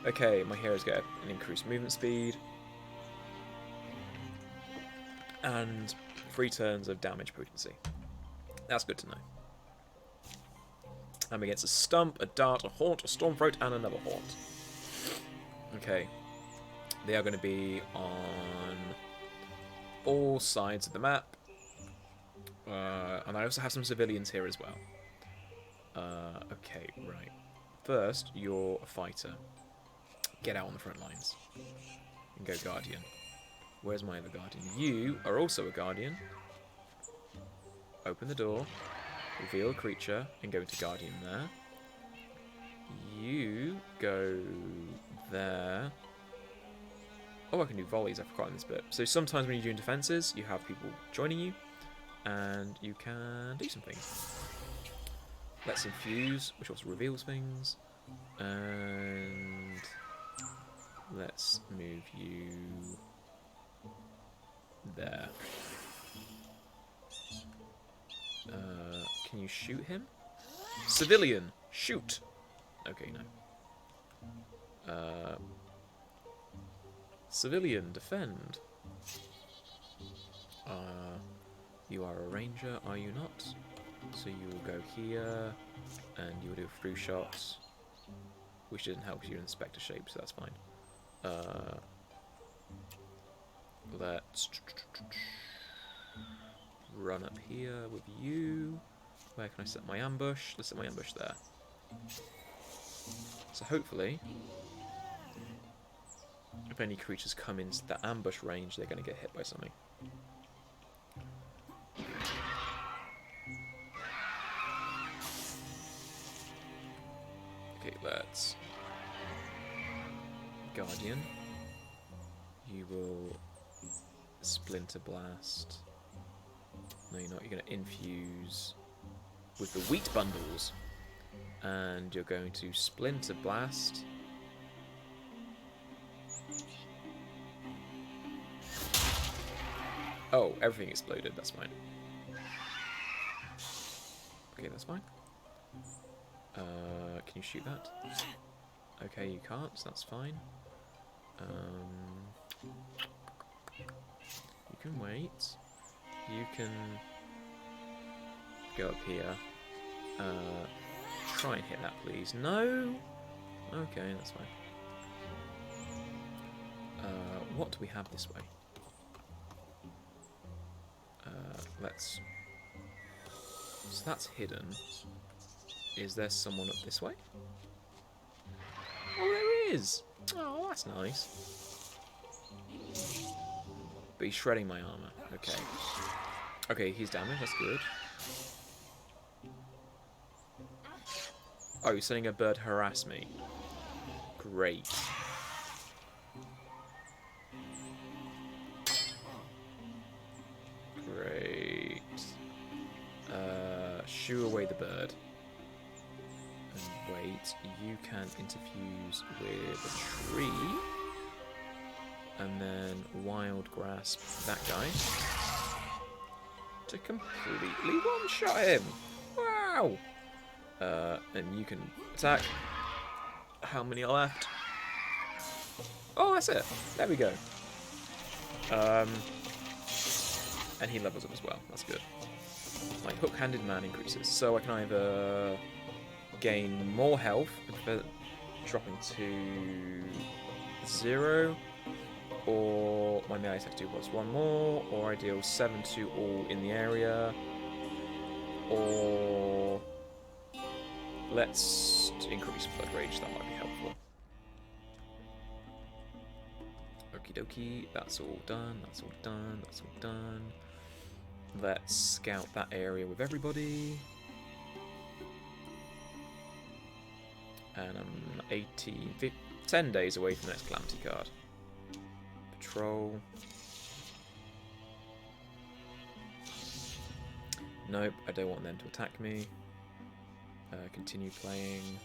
Okay, my heroes get an increased movement speed. And 3 turns of damage potency. That's good to know. I'm against a stump, a dart, a haunt, a stormthroat, and another haunt. Okay. They are going to be on all sides of the map. And I also have some civilians here as well. Okay, right. First, you're a fighter. Get out on the front lines. And go Guardian. Where's my other Guardian? You are also a Guardian. Open the door. reveal a creature and go into Guardian there. You go there. Oh, I can do volleys. I've forgotten this bit. So sometimes when you're doing defenses, you have people joining you, and you can do some things. Let's infuse, which also reveals things, and let's move you there. Can you shoot him? Civilian, shoot. Okay, no. Civilian, defend. You are a ranger, are you not? So you will go here, and you will do a through shot, which doesn't help because you're in Spectre shape, so that's fine. Let's run up here with you. Where can I set my ambush? Let's set my ambush there. So hopefully, if any creatures come into that ambush range, they're going to get hit by something. Okay, let's Guardian. You will Splinter Blast. No, you're not. You're going to infuse with the wheat bundles, and you're going to Splinter Blast. Oh, everything exploded. That's fine. Okay, that's fine. Can you shoot that? Okay, you can't, so that's fine. You can wait. You can go up here. Try and hit that, please. No? Okay, that's fine. What do we have this way? Let's... So that's hidden. Is there someone up this way? Oh, there is! Oh, that's nice. But he's shredding my armor. Okay. Okay, he's damaged. That's good. Oh, you're sending a bird harass me. Great. Great. Shoo away the bird. And wait, you can interfuse with a tree. And then wild grasp that guy. To completely one-shot him. Wow! And you can attack. How many are left? Oh, that's it. There we go. And he levels up as well. That's good. My hook-handed man increases. So I can either gain more health, dropping to 0, or my melee attack 2 plus 1 more, or I deal 7 to all in the area, or let's increase Blood Rage, that might be helpful. Okie dokie, that's all done, that's all done, that's all done. Let's scout that area with everybody. And I'm 10 days away from the next Calamity card. Patrol. Nope, I don't want them to attack me. Continue playing.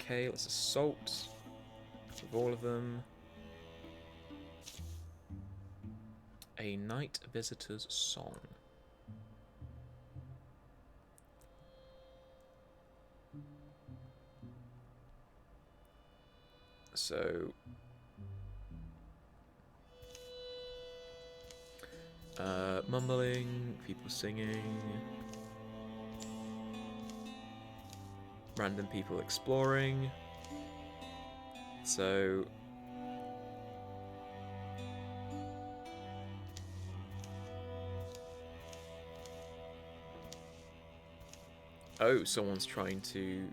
Okay, let's assault with all of them. A Night Visitor's Song. So, mumbling, people singing, random people exploring. So, oh, someone's trying to...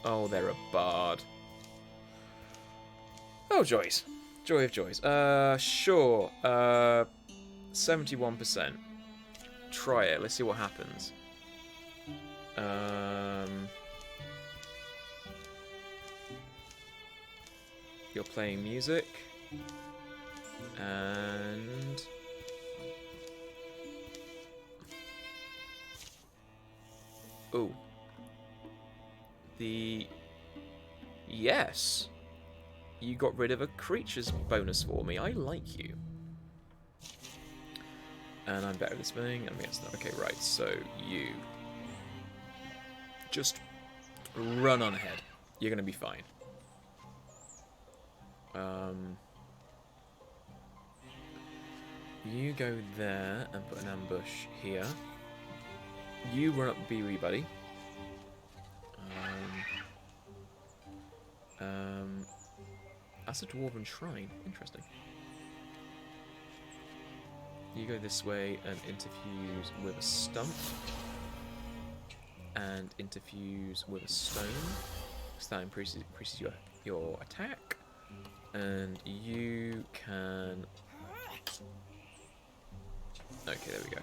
Oh, they're a bard. Oh, joys. Joy of joys. Sure. 71%. try it. Let's see what happens. You're playing music. And... oh. Yes. You got rid of a creature's bonus for me. I like you. And I'm better at this thing. I'm against that. Okay, right. So you just run on ahead. You're gonna be fine. You go there and put an ambush here. You run up B-Wee, buddy. That's a dwarven shrine. Interesting. You go this way and interfuse with a stump. And interfuse with a stone. So that increases your attack. And you can... okay, there we go.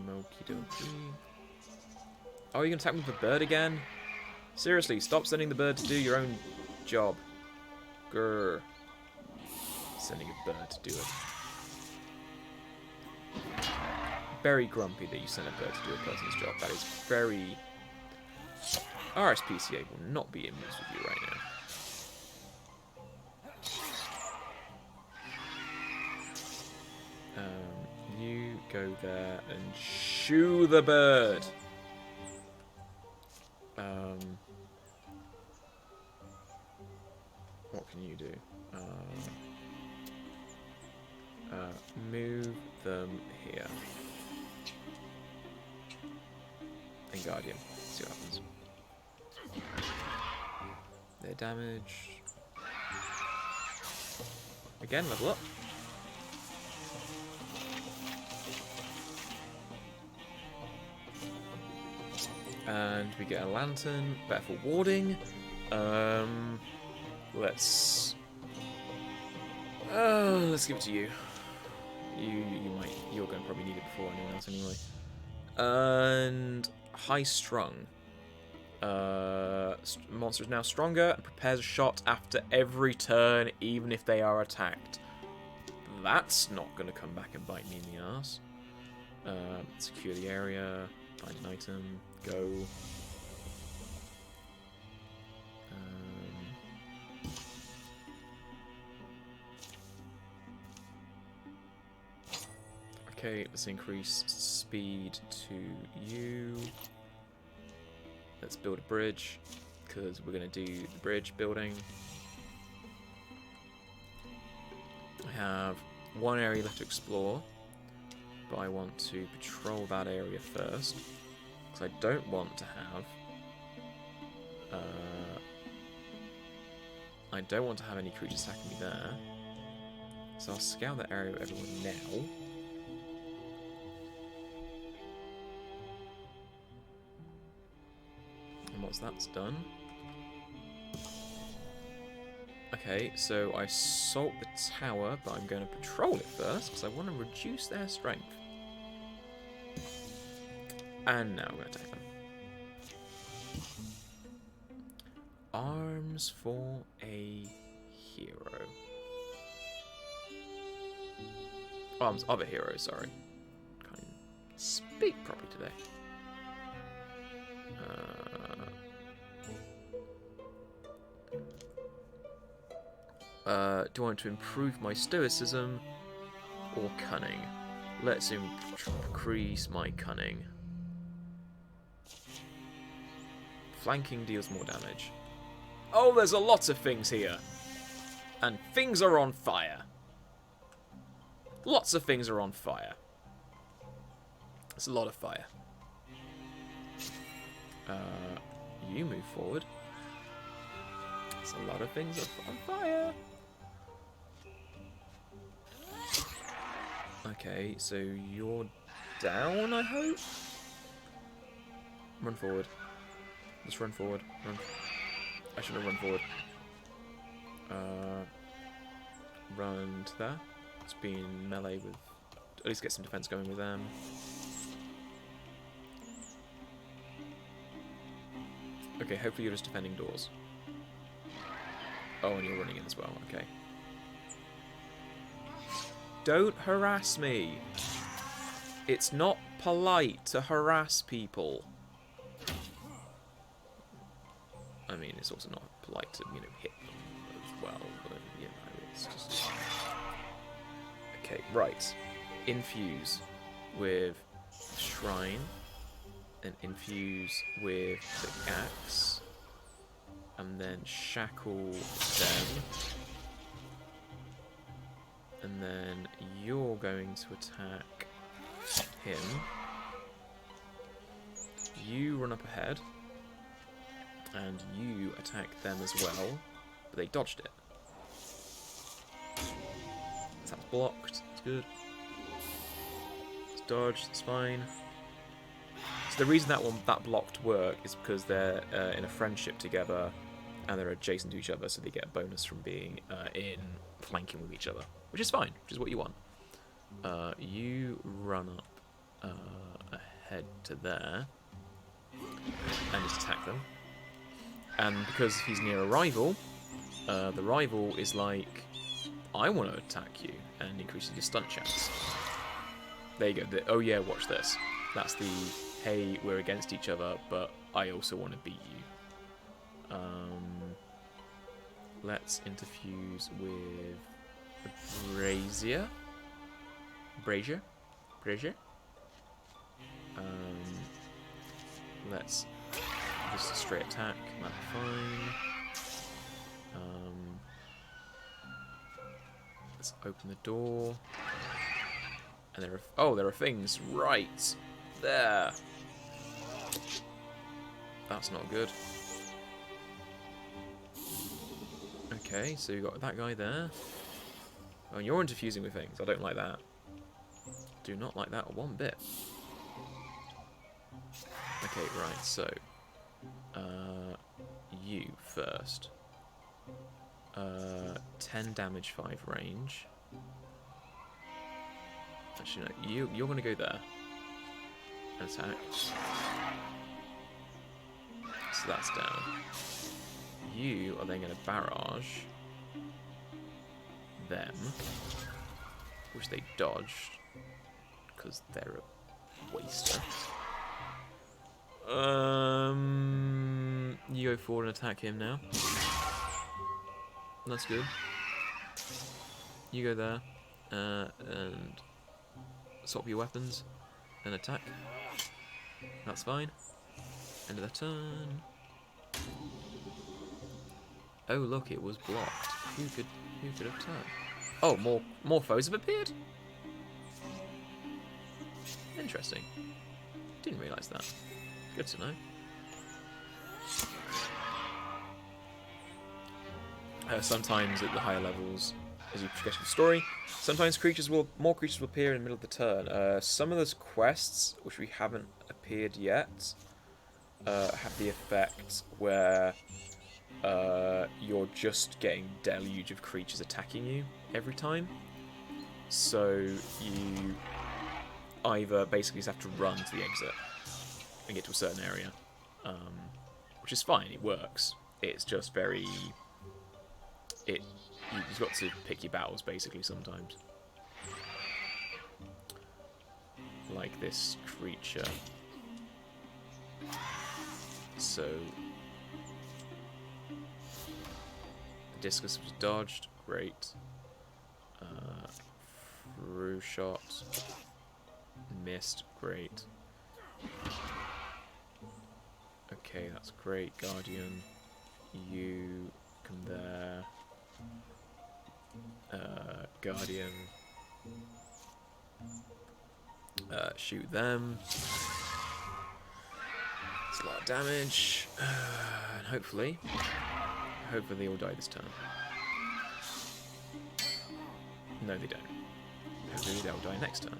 Okie dokie. Oh, you can attack me with a bird again? Seriously, stop sending the bird to do your own job. Grr. Sending a bird to do it. Very grumpy that you send a bird to do a person's job. That is very... RSPCA will not be amused with you right now. You go there and shoo the bird. What can you do? Move them here. And Guardian. See what happens. Their damage. Again, level up. And we get a lantern, better for warding. Let's give it to you. You're going to probably need it before anyone else anyway. And high strung. Monster is now stronger and prepares a shot after every turn, even if they are attacked. That's not going to come back and bite me in the ass. Secure the area. Find an item. Go. Okay, let's increase speed to you. Let's build a bridge, because we're going to do the bridge building. I have one area left to explore, but I want to patrol that area first, because I don't want to have any creatures attacking me there. So I'll scout that area with everyone now. And once that's done... okay, so I assault the tower, but I'm going to patrol it first, because I want to reduce their strength. And now I'm going to attack them. Arms for a hero. Arms of a hero, sorry. Can't even speak properly today. Do I want to improve my stoicism or cunning? Let's increase my cunning. Flanking deals more damage. Oh, there's a lot of things here. And things are on fire. Lots of things are on fire. It's a lot of fire. You move forward. There's a lot of things on fire. Okay, so you're down, I hope? Run forward. Let's run forward. Run. I shouldn't have run forward. run to there. It's been melee with... At least get some defense going with them. Okay, hopefully you're just defending doors. Oh, and you're running in as well, okay. Don't harass me! It's not polite to harass people. I mean, it's also not polite to, you know, hit them as well, but, you know, it's just... Okay, right. Infuse with Shrine, and infuse with the Axe, and then shackle them, and then you're going to attack him. You run up ahead, and you attack them as well, but they dodged it. That's blocked, that's good. It's dodged, it's fine. So the reason that blocked work is because they're in a friendship together, and they're adjacent to each other, so they get a bonus from being in flanking with each other, which is fine, which is what you want. You run up ahead to there, and just attack them. And because he's near a rival, the rival is like, I want to attack you, and increases your stunt chance. There you go. Oh yeah, watch this. That's the, hey, we're against each other, but I also want to beat you. Let's interfuse with Brazier. Brazier? Let's just a straight attack, that's fine. Let's open the door. And there are things right there. That's not good. Okay, so you got that guy there. Oh, and you're interfusing with things. I don't like that. Do not like that one bit. Okay, right, so you first. 10 damage, 5 range. Actually, no, you're going to go there and attack. So that's down. You are then going to barrage them, which they dodged because they're a waster. You go forward and attack him now. That's good. You go there and swap your weapons and attack. That's fine. End of the turn. Oh look, it was blocked. Who could have turned? Oh, more foes have appeared. Interesting. Didn't realise that. Good to know. Sometimes at the higher levels, as you progress with the story, sometimes more creatures will appear in the middle of the turn. Some of those quests, which we haven't appeared yet, have the effect where you're just getting deluge of creatures attacking you every time. So you either basically just have to run to the exit and get to a certain area, which is fine. It works. It's just very... You've got to pick your battles, basically, sometimes. Like this creature. So... the discus was dodged. Great. Through shot. Missed. Great. Okay, that's great. Guardian. You come there. Guardian. Shoot them. It's a lot of damage. And hopefully they all die this turn. No, they don't. Hopefully they'll die next turn.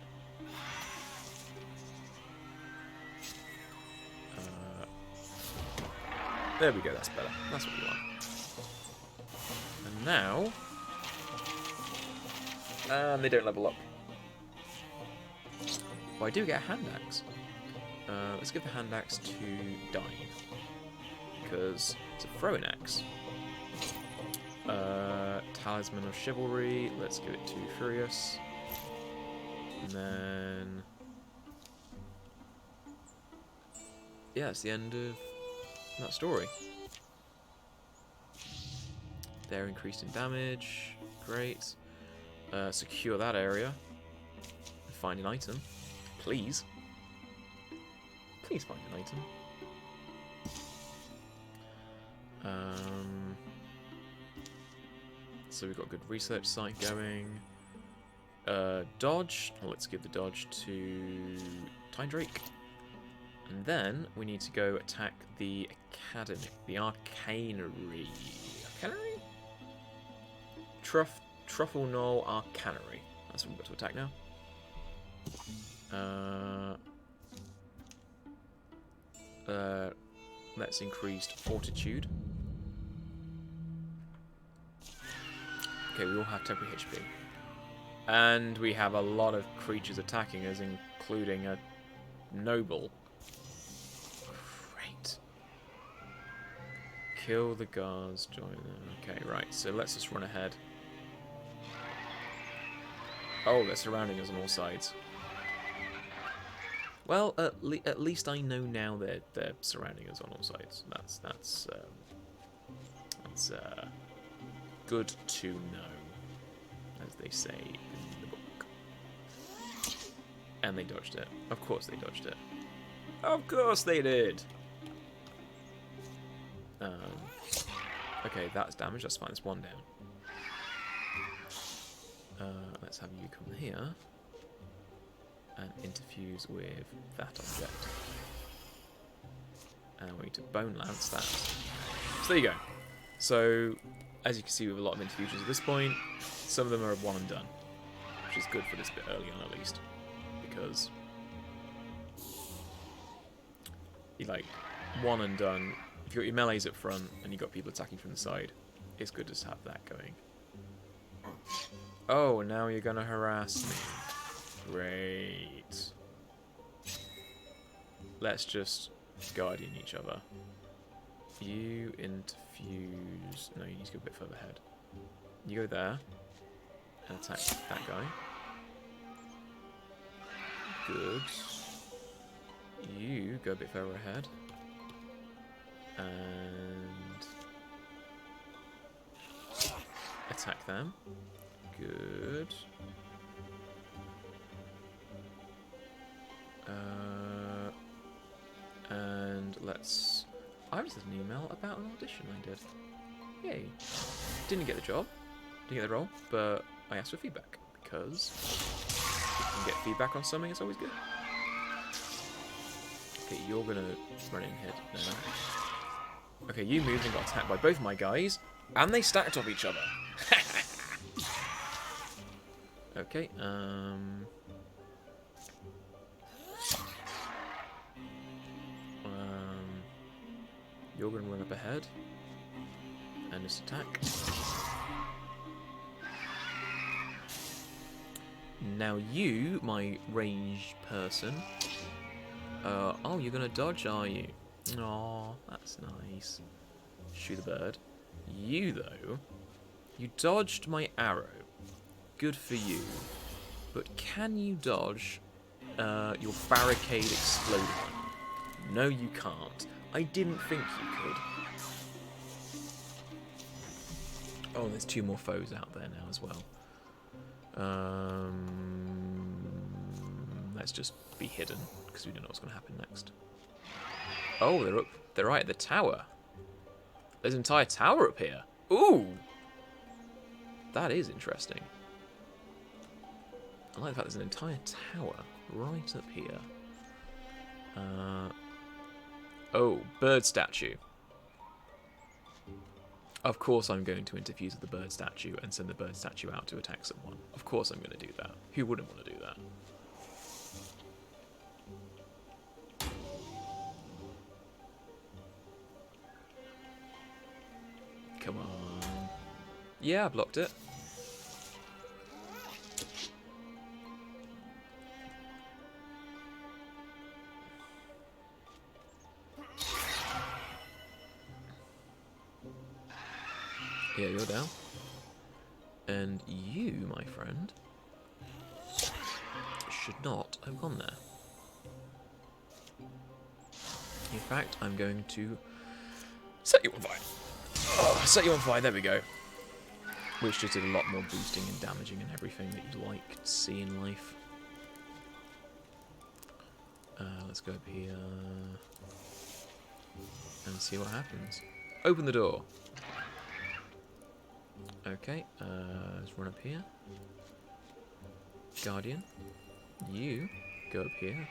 There we go, that's better. That's what we want. And now, And they don't level up. Well, I do get a hand axe. Let's give the hand axe to Dive. Because it's a throwing axe. Talisman of Chivalry. Let's give it to Furious. And then... yeah, it's the end of that story. They're increased in damage. Great. Secure that area. Find an item. Please. Please find an item. So we've got a good research site going. Dodge. Well, let's give the dodge to Tydrake. And then we need to go attack the academy, the arcanery. Arcanery? Truffle Knoll Arcanery. That's what we've got to attack now. Let's increase Fortitude. Okay, we all have temporary HP. And we have a lot of creatures attacking us, including a noble. Great. Kill the guards, join them. Okay, right, so let's just run ahead. Oh, they're surrounding us on all sides. Well, at least I know now they're surrounding us on all sides. That's good to know, as they say in the book. And they dodged it. Of course they dodged it. Of course they did. Okay, that's damage. That's fine. It's one down. Let's have you come here and interfuse with that object. And we need to Bone Lance that. So there you go. So, as you can see with a lot of interfusions at this point, some of them are one and done. Which is good for this bit early on at least. Because, you like, one and done. If you've got your melees up front and you've got people attacking from the side, it's good to have that going. Oh, now you're gonna harass me. Great. Let's just guardian each other. You interfuse... no, you need to go a bit further ahead. You go there and attack that guy. Good. You go a bit further ahead. And attack them. Good. And let's... I just had an email about an audition I did. Yay. Didn't get the job. Didn't get the role, but I asked for feedback. Because if you can get feedback on something, it's always good. Okay, you're gonna run in hit now. Okay, you moved and got attacked by both my guys, and they stacked off each other. Okay, you're going to run up ahead and just attack. Now you, my ranged person, oh, you're going to dodge, are you? Aw, that's nice. Shoot the bird. You, though, you dodged my arrow. Good for you. But can you dodge your barricade exploding? No, you can't. I didn't think you could. Oh, there's two more foes out there now as well. Let's just be hidden, because we don't know what's going to happen next. Oh, they're up. They're right at the tower. There's an entire tower up here. Ooh! That is interesting. I like the fact there's an entire tower right up here. Oh, bird statue. Of course I'm going to interfuse with the bird statue and send the bird statue out to attack someone. Of course I'm going to do that. Who wouldn't want to do that? Come on. Yeah, I blocked it. Here, you're down. And you, my friend, should not have gone there. In fact, I'm going to set you on fire. Oh, set you on fire, there we go. Which just did a lot more boosting and damaging and everything that you'd like to see in life. Let's go up here and see what happens. Open the door. Okay, let's run up here. Guardian, you go up here.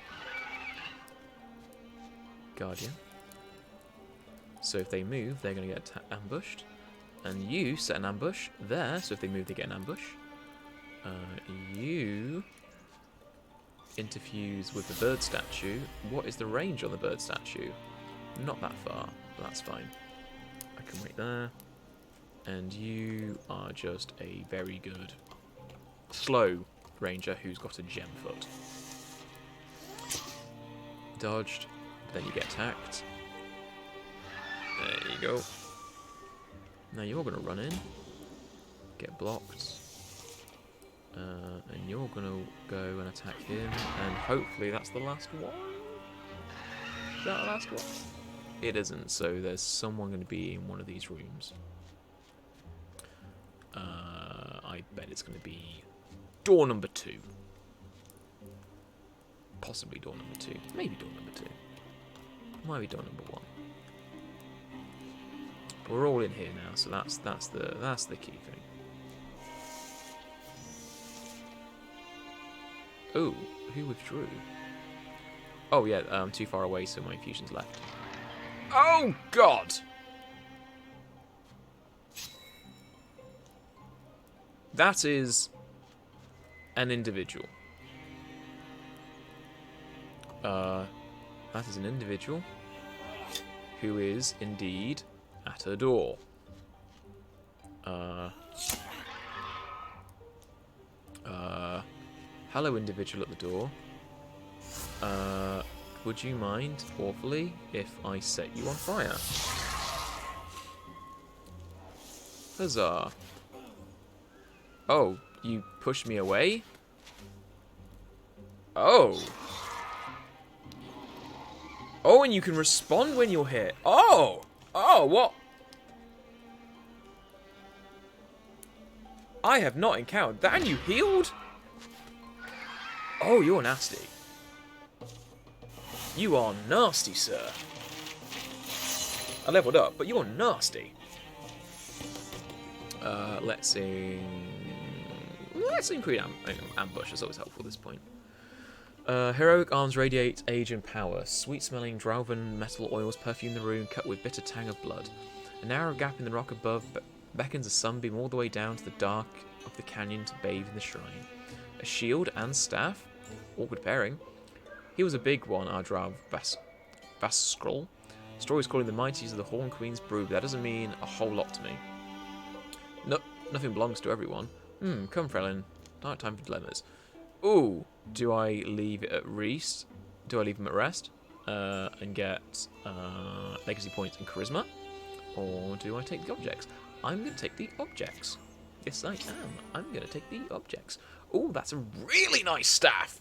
Guardian. So if they move, they're going to get ambushed. And you set an ambush there, so if they move, they get an ambush. You interfuse with the bird statue. What is the range on the bird statue? Not that far, but that's fine. I can wait there. And you are just a very good slow ranger who's got a gem foot. Dodged, but then you get attacked. There you go. Now you're going to run in, get blocked, and you're going to go and attack him, and hopefully that's the last one. Is that the last one? It isn't, so there's someone going to be in one of these rooms. I bet it's going to be door number 2. Possibly door number 2. Maybe door number 2. Might be door number 1. But we're all in here now, so that's the key thing. Oh, who withdrew? Oh yeah, I'm too far away, so my infusion's left. Oh God! That is an individual. That is an individual who is indeed at a door. Hello, individual at the door. Would you mind awfully if I set you on fire? Huzzah. Oh, you pushed me away? Oh. Oh, and you can respond when you're hit. Oh! Oh, what? I have not encountered that, and you healed? Oh, you're nasty. You are nasty, sir. I leveled up, but you're nasty. Let's include ambush. That's always helpful at this point. Heroic arms radiate age and power. Sweet-smelling Drauven metal oils perfume the room, cut with bitter tang of blood. A narrow gap in the rock above beckons a sunbeam all the way down to the dark of the canyon to bathe in the shrine. A shield and staff. Awkward pairing. He was a big one, our Drav Vasskroll. Stories calling the mighties of the Horn Queen's brew, but that doesn't mean a whole lot to me. No, nothing belongs to everyone. Come, Frelin. Not time for dilemmas. Ooh, do I leave it at rest? Do I leave him at rest? And get legacy points and charisma? Or do I take the objects? I'm going to take the objects. Yes, I am. I'm going to take the objects. Ooh, that's a really nice staff.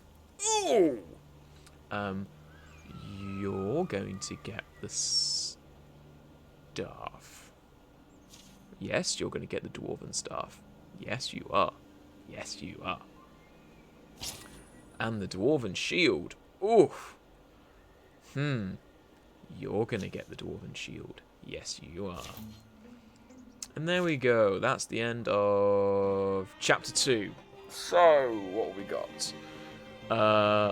Ooh! You're going to get the staff. Yes, you're going to get the dwarven staff. Yes, you are. Yes, you are. And the dwarven shield. Oof. You're going to get the dwarven shield. Yes, you are. And there we go. That's the end of Chapter 2. So, what have we got?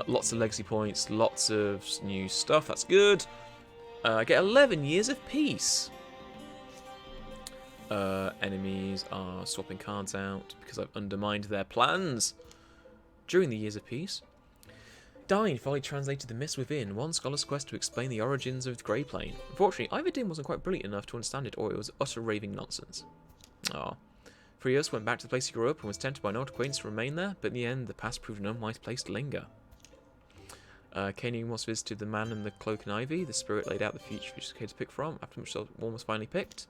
Lots of legacy points, lots of new stuff. That's good. I get 11 years of peace. Enemies are swapping cards out because I've undermined their plans. During the years of peace, Dine fully translated The Mist Within, one scholar's quest to explain the origins of the Grey Plane. Unfortunately, either Din wasn't quite brilliant enough to understand it, or it was utter raving nonsense. Frios went back to the place he grew up and was tempted by an old acquaintance to remain there, but in the end, the past proved an unwise place to linger. Kaning once visited the man in the cloak and ivy. The spirit laid out the future for his kid to pick from, after which one was finally picked.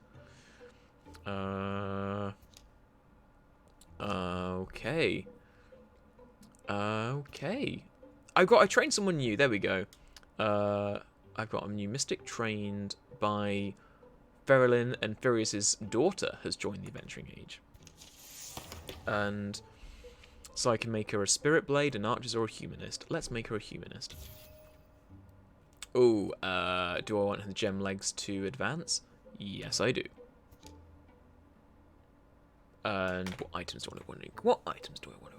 Okay. Okay. I trained someone new. There we go. I've got a new mystic trained by Ferelyn, and Furious's daughter has joined the Adventuring Age. And so I can make her a Spirit Blade, an Archer, or a Humanist. Let's make her a Humanist. Oh, do I want her gem legs to advance? Yes, I do. And what items do I want to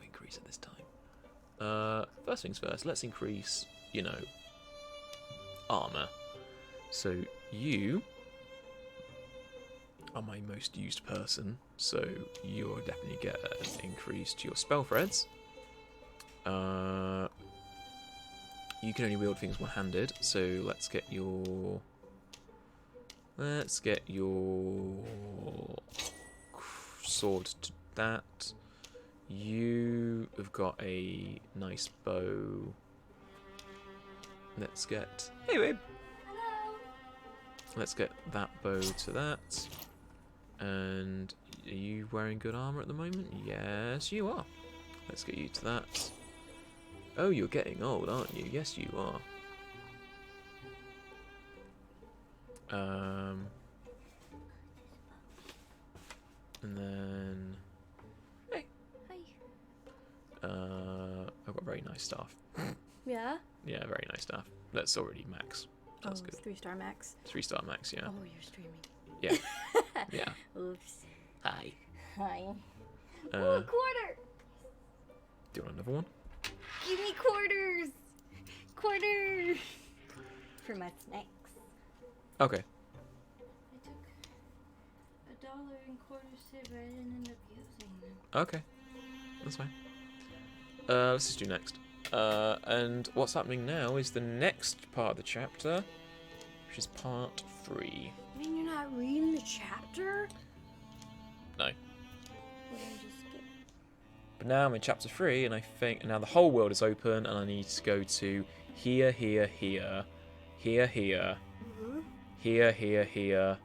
increase at this time? First things first, let's increase, you know, armor. So you are my most used person, so you'll definitely get an increase to your spell threads. You can only wield things one-handed, so let's get your sword to that. You have got a nice bow. Let's get... Hey, babe. Hello. Let's get that bow to that. And are you wearing good armor at the moment? Yes, you are. Let's get you to that. Oh, you're getting old, aren't you? Yes, you are. And then... Hey. Hi. I've got very nice staff. Yeah? Yeah, very nice staff. That's already max. That's good. It's 3-star max. 3-star max, yeah. Oh, you're streaming. Yeah. Yeah. Oops. Hi. Hi. Uh, Quarter! Do you want another one? Give me quarters! Quarters! For my snacks. Okay. I took $1 in quarters today, but I didn't end up using them. Okay. That's fine. Let's just do next. And what's happening now is the next part of the chapter, which is part 3. I mean, you're not reading the chapter? No. Well, then just skip. But now I'm in chapter 3, and I think now the whole world is open, and I need to go to here, here, here, here, here, here, here, here.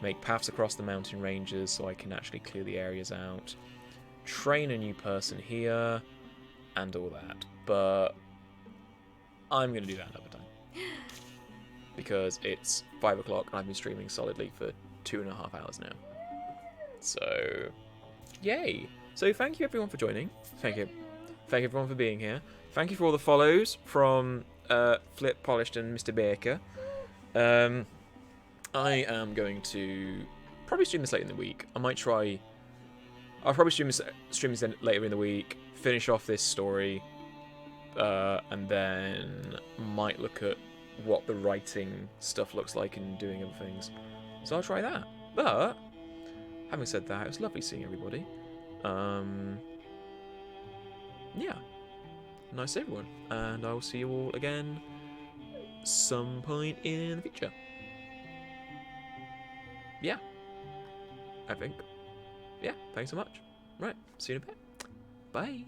Make paths across the mountain ranges so I can actually clear the areas out. Train a new person here, and all that. But I'm going to do that another time. Because it's 5 o'clock and I've been streaming solidly for 2.5 hours now. So, yay! So thank you everyone for joining. Thank you everyone for being here. Thank you for all the follows from Flip, Polished, and Mr. Baker. I am going to probably stream this later in the week. I'll probably stream this later in the week, finish off this story, and then might look at what the writing stuff looks like and doing other things. So I'll try that. But, having said that, it was lovely seeing everybody. Yeah. Nice to everyone. And I will see you all again some point in the future. Yeah. I think. Yeah, thanks so much. Right, see you in a bit. Bye.